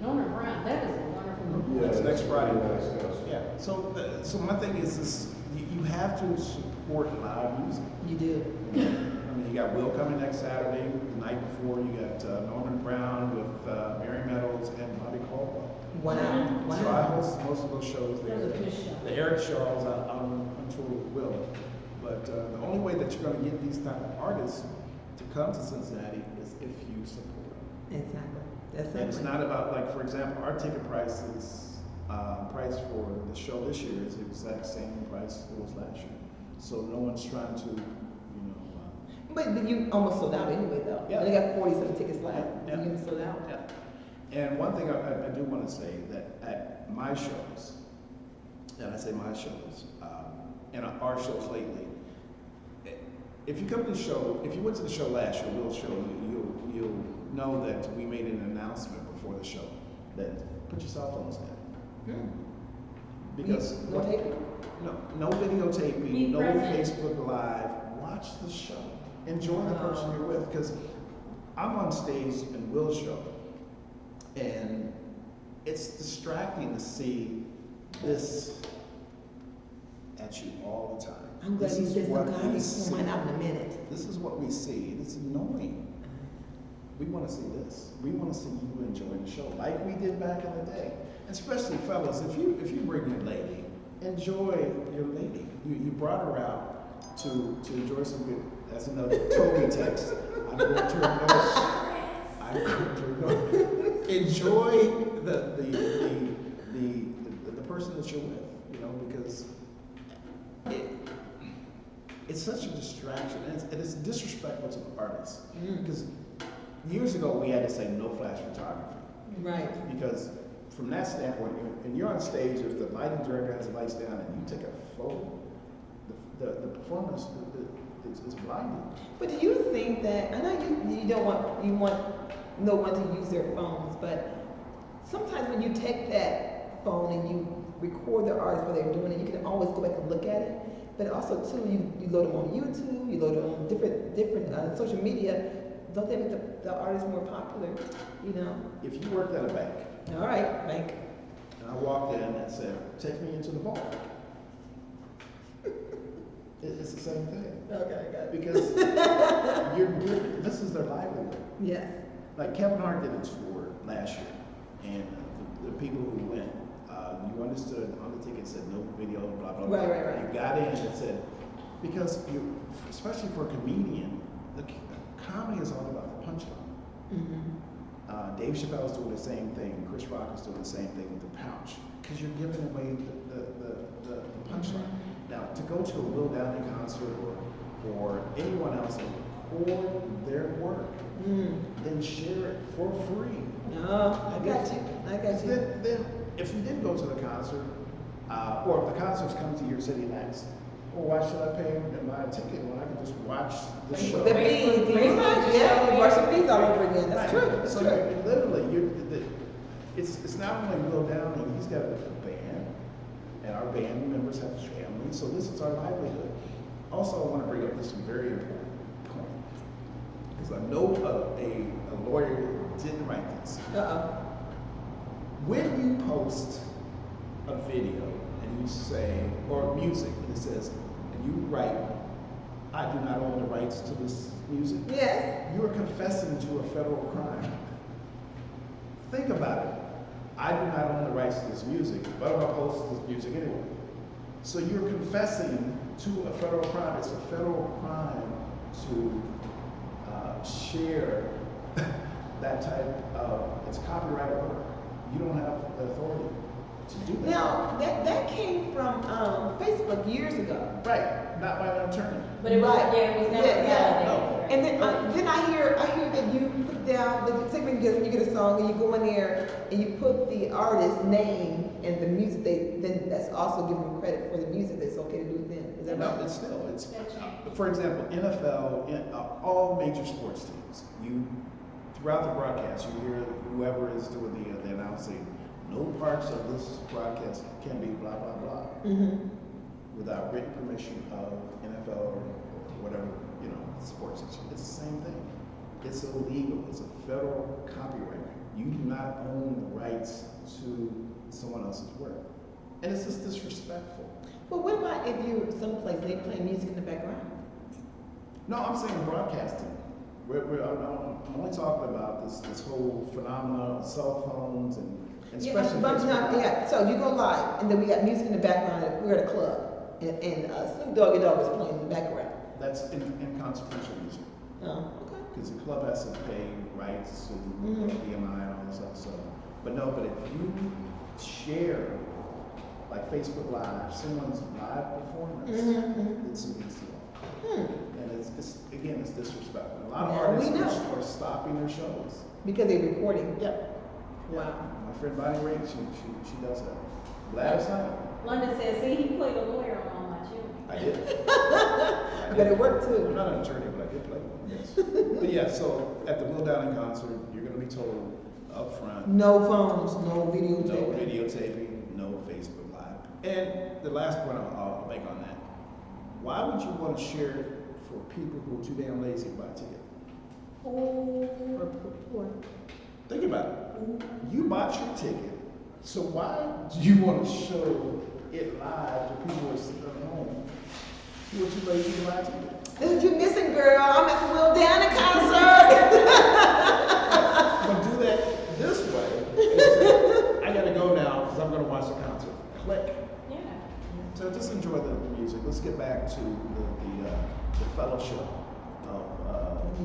Norman Brown, that is a wonderful. That's next Friday. Nice. Yeah. So my thing is this: you have to support live music. You do. I mean, you got Will coming next Saturday. The night before, you got Norman Brown with Mary Meadows and Bobby Caldwell. Wow. So I Wow. host most of those shows there. That was a good show. The Eric show, I was out on tour with Will. But the only way that you're going to get these type of artists to come to Cincinnati is if you support them. Exactly. That's And it's it. not about, like, for example, our ticket price is, price for the show this year is the exact same price it was last year. So no one's trying to, But you almost sold out anyway, though. Yeah. They got 47 tickets left. Yeah. You sold out. yeah. And one thing I do want to say that at my shows, and I say my shows, and our shows lately, if you come to the show, if you went to the show last year, Will's show, you'll know that we made an announcement before the show that put your cell phones down. Because No taping? no videotaping, Be no present. Facebook Live. Watch the show. Enjoy the person you're with. Because I'm on stage in Will's show, and it's distracting to see this at you all the time. I'm glad This you is said what something. I'll we be see. pouring mine out in a minute. This is what we see, and it's annoying. we want to see this. We want to see you enjoy the show like we did back in the day. Especially fellas, if you bring your lady, enjoy your lady. You brought her out to enjoy some good. That's another Toby text. I'm going to ignore. I'm going to ignore. Enjoy the person that you're with, you know, because it's such a distraction, and it's disrespectful to the artists. Because years ago we had to say no flash photography. Right. Because from that standpoint, and you're on stage, if the lighting director has the lights down and you take a photo, the performance is blinding. But do you think that, I know you want no one to use their phones, but sometimes when you take that phone and you record the artist while they're doing it, you can always go back and look at it. But also too, you load them on YouTube, you load them on different social media. Don't they make the artist more popular? You know. If you worked at a bank, all right, bank, and I walked in and said, "Take me into the vault," it's the same thing. Okay, I got it. Because this is their livelihood. Yes. Like Kevin Hart did a tour last year, and the people who went, you understood on the ticket said no video, blah blah blah. Right. You got in and it said, because especially for a comedian, the comedy is all about the punchline. Dave Chappelle's doing the same thing. Chris Rock is doing the same thing with the pouch, because you're giving away the punchline. Now, to go to a Will Downing concert or anyone else and record their work, then share it for free. No, I got you. Then if you didn't go to the concert, or if the concert's come to your city next, well, why should I pay and buy a ticket when I can just watch the show? The beans, yeah, watch the beans all over again. That's Right. true. That's So true. literally, it's not only Will Downing, he's got a band, and our band members have families, so this is our livelihood. Also, I want to bring up this very important point, because I know a lawyer didn't write this. When you post a video and you say, or music, and it says, and you write, "I do not own the rights to this music," Yes. you are confessing to a federal crime. Think about it. I do not own the rights to this music, but I'm going to post this music anyway. So you're confessing to a federal crime. It's a federal crime to share that type of, it's copyrighted work. You don't have the authority to do that. Now, that came from Facebook years ago. Right, not by an attorney. But it was, it was never validated. No. And then I hear that you put down, say when you get a song and you go in there and you put the artist's name and the music, then that's also giving them credit for the music that's okay to do with them. Is that right? No, it's for example, NFL, all major sports teams, throughout the broadcast, you hear whoever is doing the announcing, no parts of this broadcast can be blah, blah, blah, without written permission of NFL or whatever, sports. It's the same thing. It's illegal. It's a federal copyright. You do not own the rights to someone else's work. And it's just disrespectful. But what about if you're someplace they play music in the background? No, I'm saying broadcasting. I'm only talking about this whole phenomenon of cell phones and especially Facebook. So you go live, and then we got music in the background. And we're at a club, and Snoop Doggy Dogg is playing in the background. That's inconsequential music. Oh, okay. Because the club has to pay rights and BMI and all this other stuff. But if you share, like Facebook Live, someone's live performance, it's against the law. And it's disrespectful. A lot of artists are stopping their shows. Because they're recording. Yep. Wow. My friend Bonnie Raitt, she does that. Last night. London says, see, he played a lawyer on all my children. I did. But it worked too. I'm not an attorney, but I did play one, yes. But yeah, so at the Will Downing concert, you're going to be told up front. No phones, no videotaping. No videotaping, no Facebook Live. And the last point I'll make on that, why would you want to share it for people who are too damn lazy to buy a ticket? Think about it. You bought your ticket, so why do you want to show it live to people who are sitting at home who are too lazy to buy a ticket? This is what you missing, girl. I'm at the Will Downing concert.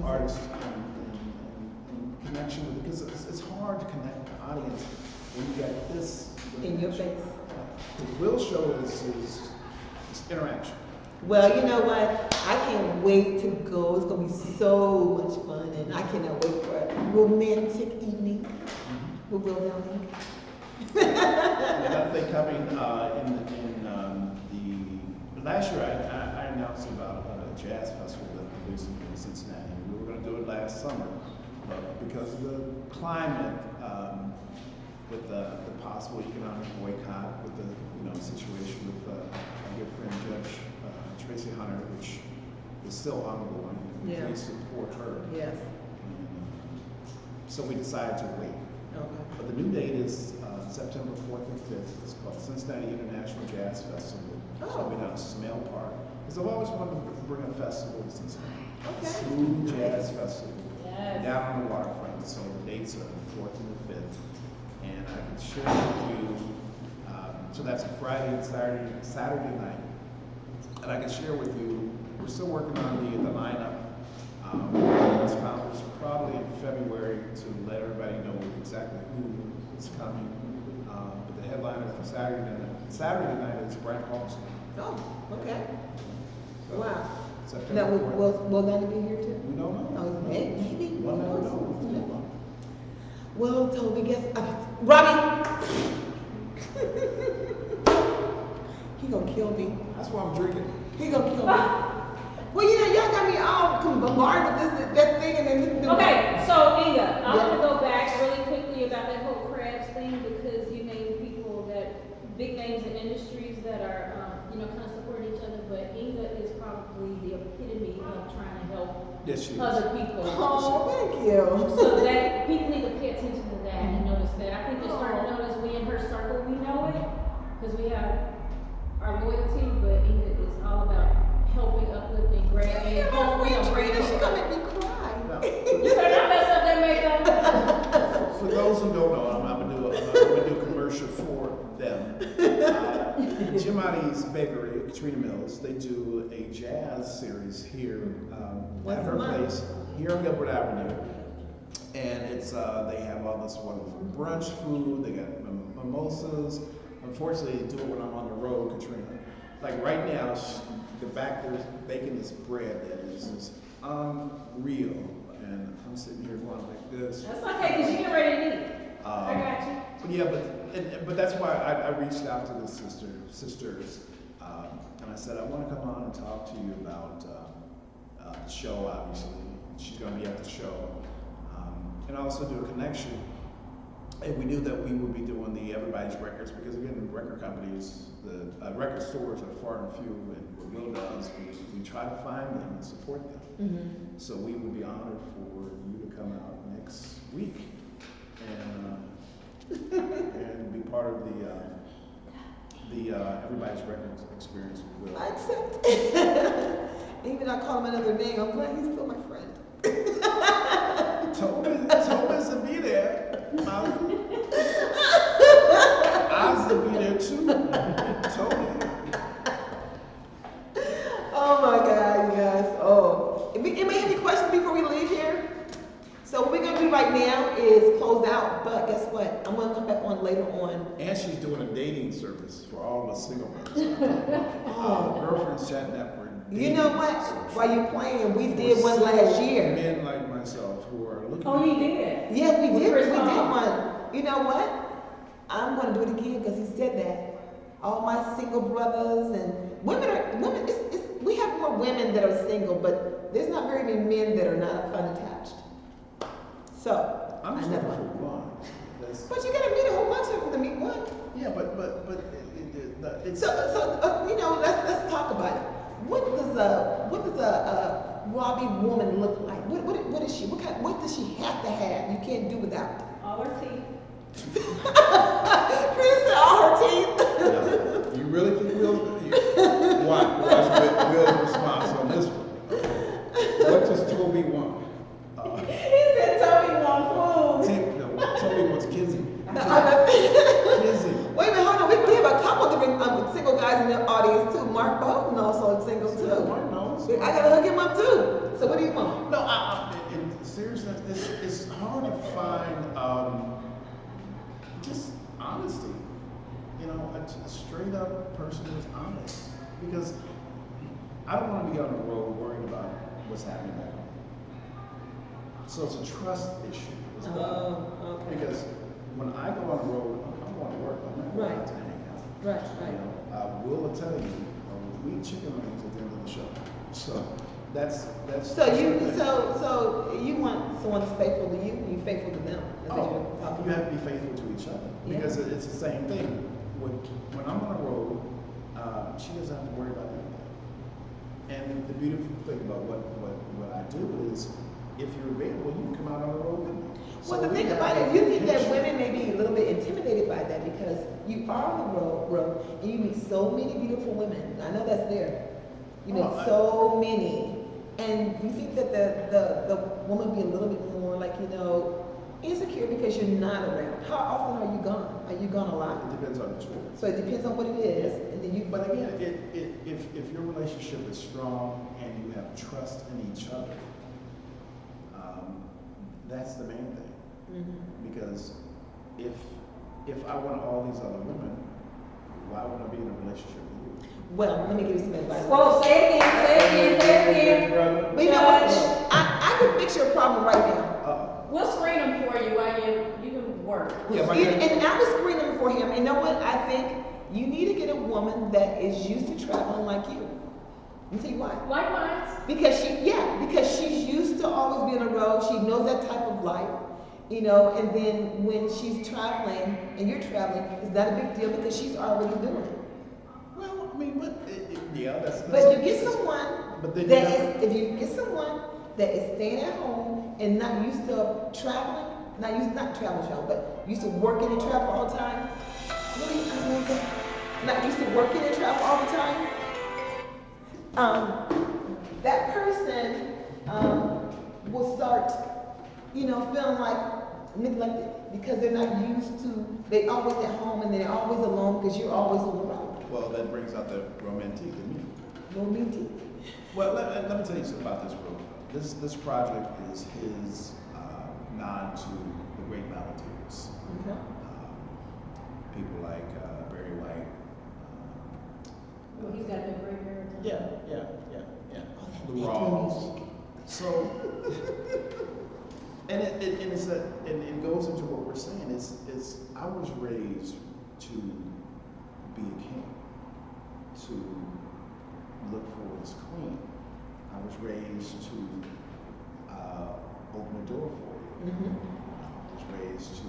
artists and connection with, because it's hard to connect the audience when you got this In your face. The Will show is interaction. Well, you know what? I can't wait to go. It's gonna be so much fun, and I cannot wait for a romantic evening with Will Downing. And I think coming in the last year, I announced about a jazz festival that we're producing in Cincinnati. We were going to do it last summer, but because of the climate, with the possible economic boycott, with the situation with our good friend Judge Tracy Hunter, which is still ongoing. Yeah. We support her. Yes. So we decided to wait. Okay. But the new date is September 4th and 5th. It's called Cincinnati International Jazz Festival. It's going to be down at Smale Park. Because I've always wanted to bring a festival to Cincinnati. Okay. A smooth jazz festival. Yes. Down on the waterfront. So the dates are the 4th and the 5th. And I can share with you, so that's a Friday and Saturday night. And I can share with you, we're still working on the lineup. As founders, probably in February to let everybody know exactly who is coming. But the headliner for Saturday night is Brian Holmes. Oh, okay. So, Wow. September Now, 4th. will Nana be here too? We don't know. Oh, maybe. We'll never know. Well, Toby, guess, Robbie! He gonna kill me. That's why I'm drinking. He gonna kill me. Well, you know, y'all got me all bombarded with that thing, and then Okay, so Inga, I Yeah. want to go back really quickly about that whole crabs thing because you named people that big names in industries that are, kind of supporting each other. But Inga is probably the epitome of trying to help Yes, she is. other people. Oh, thank you. So that people need to pay attention to that and notice that. I think they're starting to notice we in her circle, we know it because we have our loyalty, but Inga is all about helping, uplifting, grabbing, Yeah, my friend Trina, she breaking. gonna make me cry. You better not mess up that makeup. For those who don't know, I'm gonna do a commercial for them. Gimitti's Bakery, Katrina Mills, they do a jazz series here at her place, here on Gilbert Avenue. And it's they have all this wonderful brunch food, they got mimosas. Unfortunately, they do it when I'm on the road, Katrina. Like right now, the back there's baking this bread that is just unreal. And I'm sitting here going like this. That's okay, because you get ready to eat. I got you. But yeah, but that's why I reached out to the sisters, and I said I want to come on and talk to you about the show. Obviously, she's going to be at the show, and also do a connection. And we knew that we would be doing the Everybody's Records because again, record companies, the record stores are far and few, and what Will does, we try to find them and support them. Mm-hmm. So we would be honored for you to come out next week and be part of the Everybody's Records experience with Will. I accept. Even though I call him another name, I'm glad he's still my friend. Toby's to be there. Oz to be there too. Toby. Oh my God, you guys. Oh. Anybody have any questions before we leave here? So what we're gonna do right now is close out, but guess what? I'm gonna come back on later on. And she's doing a dating service for all of us single mothers. Girlfriendz ChatCorner. You know what? While you're playing, we did one last year. Men like myself who are looking. Oh, you did? Yes, we did. Chris We did Paul. one. You know what? I'm gonna do it again because he said that. All my single brothers and women. We have more women that are single, but there's not very many men that are not unattached. So I'm just another looking for one. one. That's, But you gotta meet a whole bunch of them to meet one. yeah, but it's. So let's talk about it. What does a Robbie woman look like? What is she? What does she have to have? You can't do without. All her teeth. Chris said all her teeth. Yeah. You really think watch Will's response on this one. What does Toby want? He said Toby want food. Toby wants Kizzy. Kizzy. Wait a minute, hold on. We have a couple different single guys in the audience too. Mark Bowden also is single too. Mark knows. I gotta hook him up too. So what do you want? No, it's hard to find just honesty. You know, a straight up person who's honest. Because I don't want to be on the road worrying about what's happening back home. So it's a trust issue as well. Oh, okay. Because when I go on the road, I'm going to work. I'm not going out to hang out. Right, You right. know, I will tell you, we eat chicken wings at the end of the show. So that's. So you want someone that's faithful to you, and you faithful to them. That's what you're talking You about. have to be faithful to each other Yeah. because it's the same thing. When I'm on the road, she doesn't have to worry about anything. And the beautiful thing about what I do is, if you're available, you can come out on the road with me. Well, So the we thing have about it, you think that connection. women may be a little bit intimidated by that because you are on the road, and you meet so many beautiful women. I know that's there. You meet so many, and you think that the woman be a little bit more like, you know, insecure because you're not around. How often are you gone? Are you gone a lot? It depends on the tour. So it depends on what it is, and then you. But again, if your relationship is strong and you have trust in each other, that's the main thing. Mhm. Because if I want all these other women, why would I be in a relationship with you? Well, let me give you some advice. Well, say it again. But you know what? Judge. I can fix your problem right now. We'll screen them for you while you can work. Yeah, but And I was screening for him. And you know what? I think you need to get a woman that is used to traveling like you. Let me tell you why. Likewise. Because she's used to always being on the road. She knows that type of life, you know. And then when she's traveling and you're traveling, it's not a big deal because she's already doing it. Well, I mean, yeah, that's. But you get someone But then that is, if you get someone that is staying at home and not used to traveling, not travel, but used to working and travel all the time. Really, I don't know that. Not used to working and travel all the time. That person will start, you know, feeling like neglected because they're not used to. They always at home and they're always alone because you're always on the road. Well, that brings out the romantic in me. No meeting. Well, let me tell you something about this road. This project is his nod to the great Romantiques. Okay. People like Barry White. Well, he's got the great heritage. Yeah. Oh, that The retro Raws. music. So, and it goes into what we're saying. It's I was raised to be a king, to look for his queen. I was raised to open the door for you. Mm-hmm. I was raised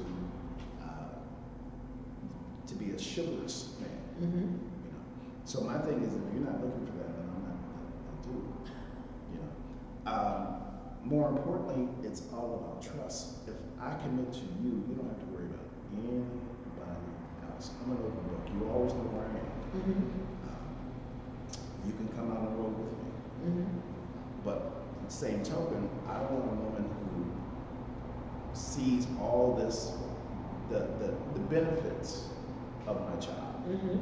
to be a chivalrous man. Mm-hmm. You know. So my thing is, if you're not looking for that, then I'm not gonna do it. You know. More importantly, it's all about trust. If I commit to you, you don't have to worry about anybody else. I'm an open book. You always know where I am. Mm-hmm. You can come out on the road with me. Mm-hmm. But on the same token, I don't want a woman who sees all this, the benefits of my job. Mm-hmm.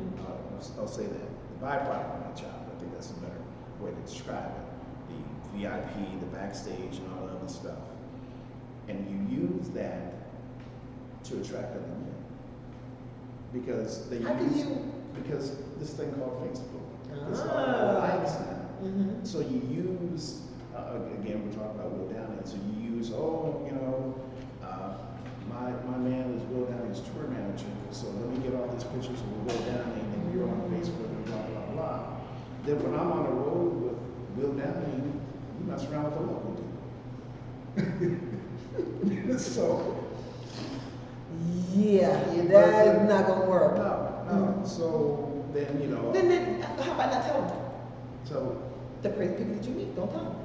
I'll say that. The byproduct of my job. I think that's a better way to describe it. The VIP, the backstage, and all the other stuff. And you use that to attract other men. Because because this thing called Facebook. It's all likes now. Mm-hmm. So you use, again, we're talking about Will Downing. So you use, my man is Will Downing's tour manager. So let me get all these pictures of Will Downing, and you're on Facebook and blah blah blah. Then when I'm on the road with Will Downing, you mess around with the local dude. So. Yeah, that's not gonna work. No. So then, you know. Then how about not tell them? So, The crazy people that you meet, don't tell them.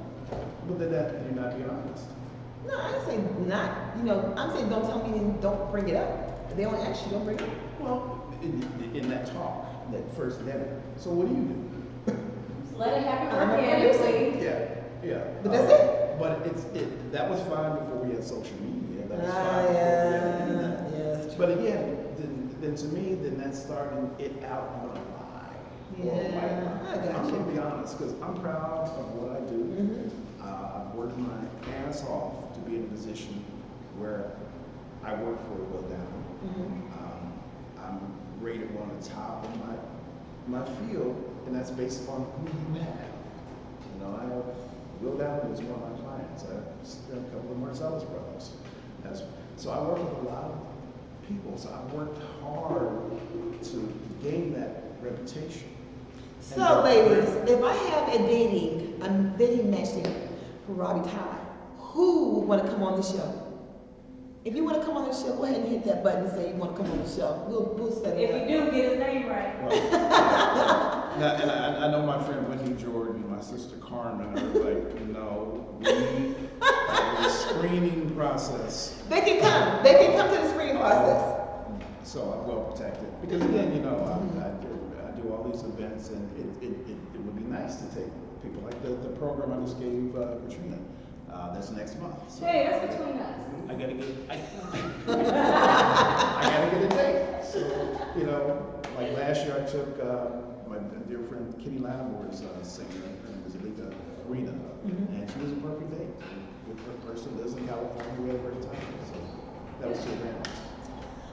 but then that you're not being honest. No, I didn't say not. You know, I'm saying don't tell me and don't bring it up. If they don't ask you, don't bring it up. Well, in that talk, that first dinner. So what do you do? Just let it happen I'm a organically. Yeah. But that's it? But that was fine before we had social media. That was Ah, fine before we had the yeah. internet. Yeah, that's true. But again, then to me, then that's starting it out on a lie. Or a white Yeah, lie. I got I'm you. gonna be honest, because I'm proud of what I do. Mm-hmm. I've worked my ass off to be in a position where I work for Will Down. I'm rated one of the top in my field, and that's based upon who you have. You know, I have Will Down is one of my clients. I have a couple of Marcellus brothers. So I work with a lot of people. So I worked hard to gain that reputation. So, ladies, if I have a dating matching for Robbie Todd, who would want to come on the show? If you want to come on the show, go ahead and hit that button and say you want to come on the show. We'll set it up. If you do, get his name right. Now, and I know my friend Wendy Jordan and my sister Carmen are like, no, we have a screening process. They can come. They can come to the screening process. So I'm well protected. Because again, you know, I do all these events, and it would be nice to take people like the program I just gave Katrina. That's next month. So Hey, that's between us. I gotta get a date. So, you know, like last year I took my dear friend Kitty Lattimore's singer, her name was Alita Arena, and she was a perfect date. Good person, lives in California, we had a great time. So that was super nice.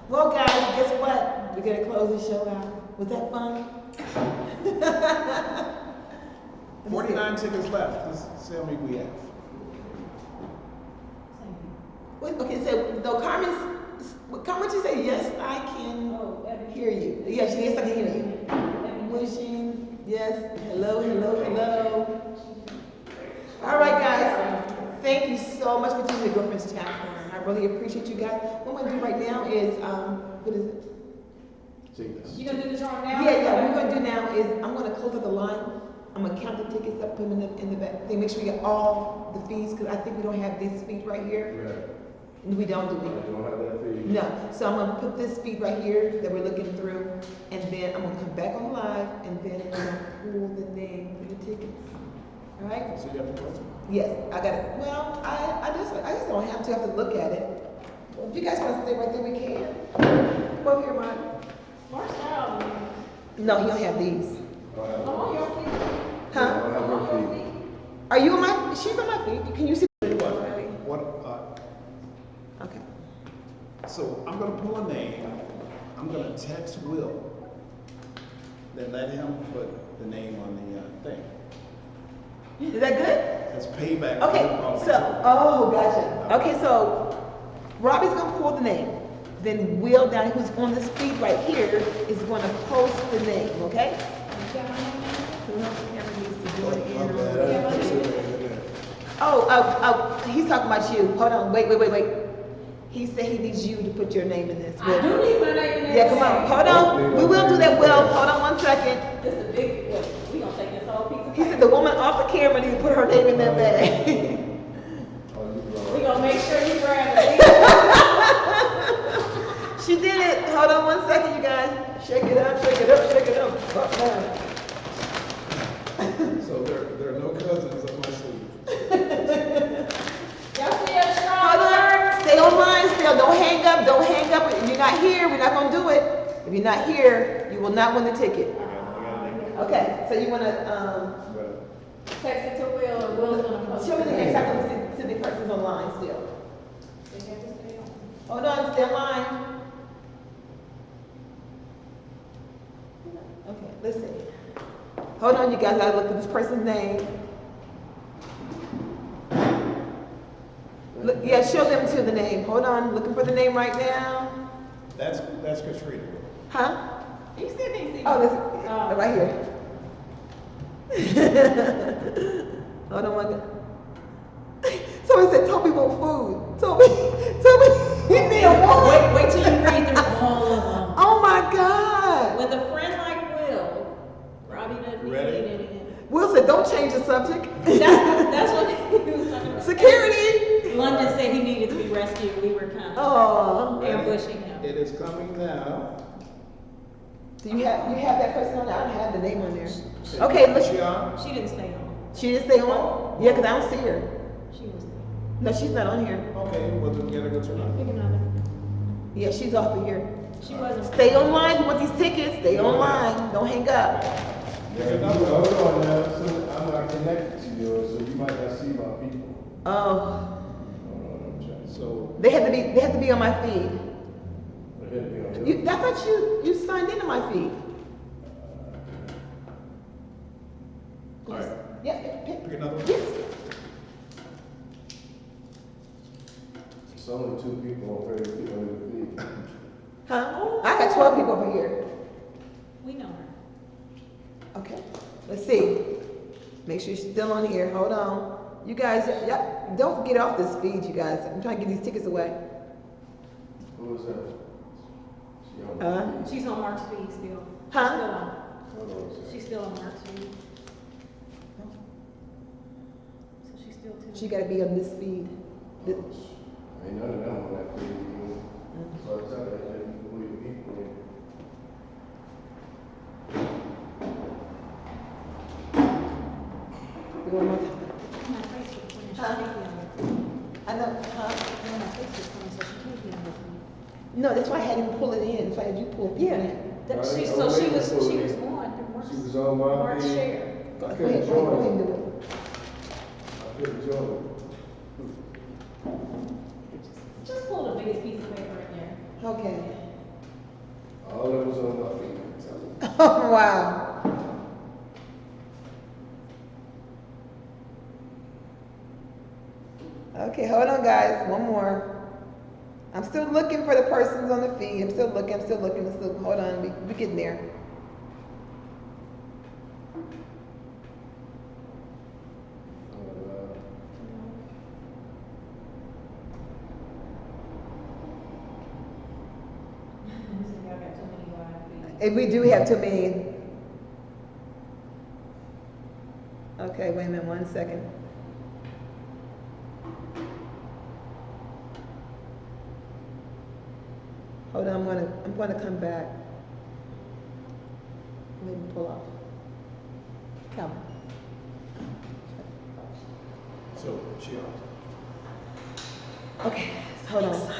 Well, guys, guess what? We're gonna close the show out. Was that fun? 49 tickets left. Let's see how many we have. Wait, okay, so though Carmen, you say yes, I can hear you. Yes, yes, I can hear you. Wishing, yes, hello, hello, hello. All right, guys, thank you so much for tuning in to Girlfriendz ChatCorner. I really appreciate you guys. What we're gonna do right now is, what is it? You gonna do the drawing now? Yeah, what we're gonna do now is I'm gonna close up the line. I'm gonna count the tickets up, put them in the back. Make sure we get all the fees, because I think we don't have these fees right here. Right. We don't do I it. don't have that fee. No, so I'm gonna put this feed right here that we're looking through, and then I'm gonna come back on live, and then I'm gonna pull the name for the tickets. All right? So you have to close it? Yes, I got it. Well, I just don't have to look at it. Well, if you guys want to stay right there, we can. Come over here, Mark. Mark's out. No, he don't have these. Oh, your feet. I Huh? don't have her fee. Are you on my? She's on my feet. Can you see? Okay. So I'm gonna pull a name. I'm gonna text Will. Then let him put the name on the thing. Is that good? That's payback. Okay, for so, oh, gotcha. Okay, so Robbie's gonna pull the name. Then Will down, who's on this feed right here, is gonna post the name, okay? Oh, he's talking about you. Hold on, wait. He said he needs you to put your name in this. I do need my name in there. Yeah, come on, hold on. We will do that, Will. Hold on 1 second. This is a big, we gonna take this whole piece of He said the woman off the camera needs to put her name in that bag. We gonna make sure you grab it. She did it. Hold on 1 second, you guys. Shake it up, shake it up, shake it up. So there are no cousins up my sleeve. Y'all see us strong? Hold on. Stay online still. Don't hang up. Don't hang up. If you're not here, we're not going to do it. If you're not here, you will not win the ticket. Okay, so you want to, Text it to Will, or Will's gonna post show me it. the next time to the person's online still. They have to stay on. Hold on, stay online. Okay, let's see. Hold on, you guys. I gotta look for this person's name. Look, yeah, show them to the name. Hold on, looking for the name right now. That's Katrina. Huh? You still didn't see. Oh, this right here. Hold on, one second. Somebody said Toby want food. Toby, he need a what? Wait till you read through all of them. Oh my God. With a friend like Will, Robbie doesn't need Ready? anything. Will said, don't change the subject. That's what he was talking about. Security. London said he needed to be rescued. We were kind of Oh. ambushing him. It is coming now. Do you have that person on there? I don't have the name on there. Okay, Is look. she on? She didn't stay on. She didn't stay on? Yeah, because I don't see her. She was there. No, she's not on here. Okay, well then get her go turn on. Pick another. Yeah, she's off of here. She wasn't. Stay online. You want these tickets? Stay online. Don't hang up. Yeah, hold on now. So I'm not connected to yours, so you might not see my people. Oh. Hold on, I'm So, They had to be on my feed. It had to be on yours. I thought you signed into my feed. all right, Yeah, pick another one. yes. It's only 2 people on the feed. Huh? I got 12 people over here. We know her. Okay, let's see. Make sure you're still on here. Hold on. You guys, don't get off this feed, you guys. I'm trying to get these tickets away. Who is that? She on the Huh? feed. She's on Mark's feed still. Huh? Still on. Hold on a second. She's still on Mark's feed. So she's still too. She got to be on this feed. Ain't none of them on that feed. So I tell you, I you can believe the people in. You want more time? On my Facebook friend, she Huh? can't be on your feed. I know, huh? On my Facebook friend, so she can't be on your feed. No, that's why I had him pull it in. That's why I had you pull it in. So she was on through Mark's. She was on my Mark's feed. share. Go I ahead, couldn't go ahead join and it. do it. I couldn't join it. Just pull the biggest piece of paper in there. Okay. All that was on my feed. Oh, wow. Okay, hold on, guys. One more. I'm still looking for the persons on the feed. I'm still looking. Hold on. We're getting there. Y'all got too many live feeds. If we do have too many. Okay, wait a minute, 1 second. Hold on, I'm gonna come back. Let me pull off. Come. So, she off. Okay, hold on.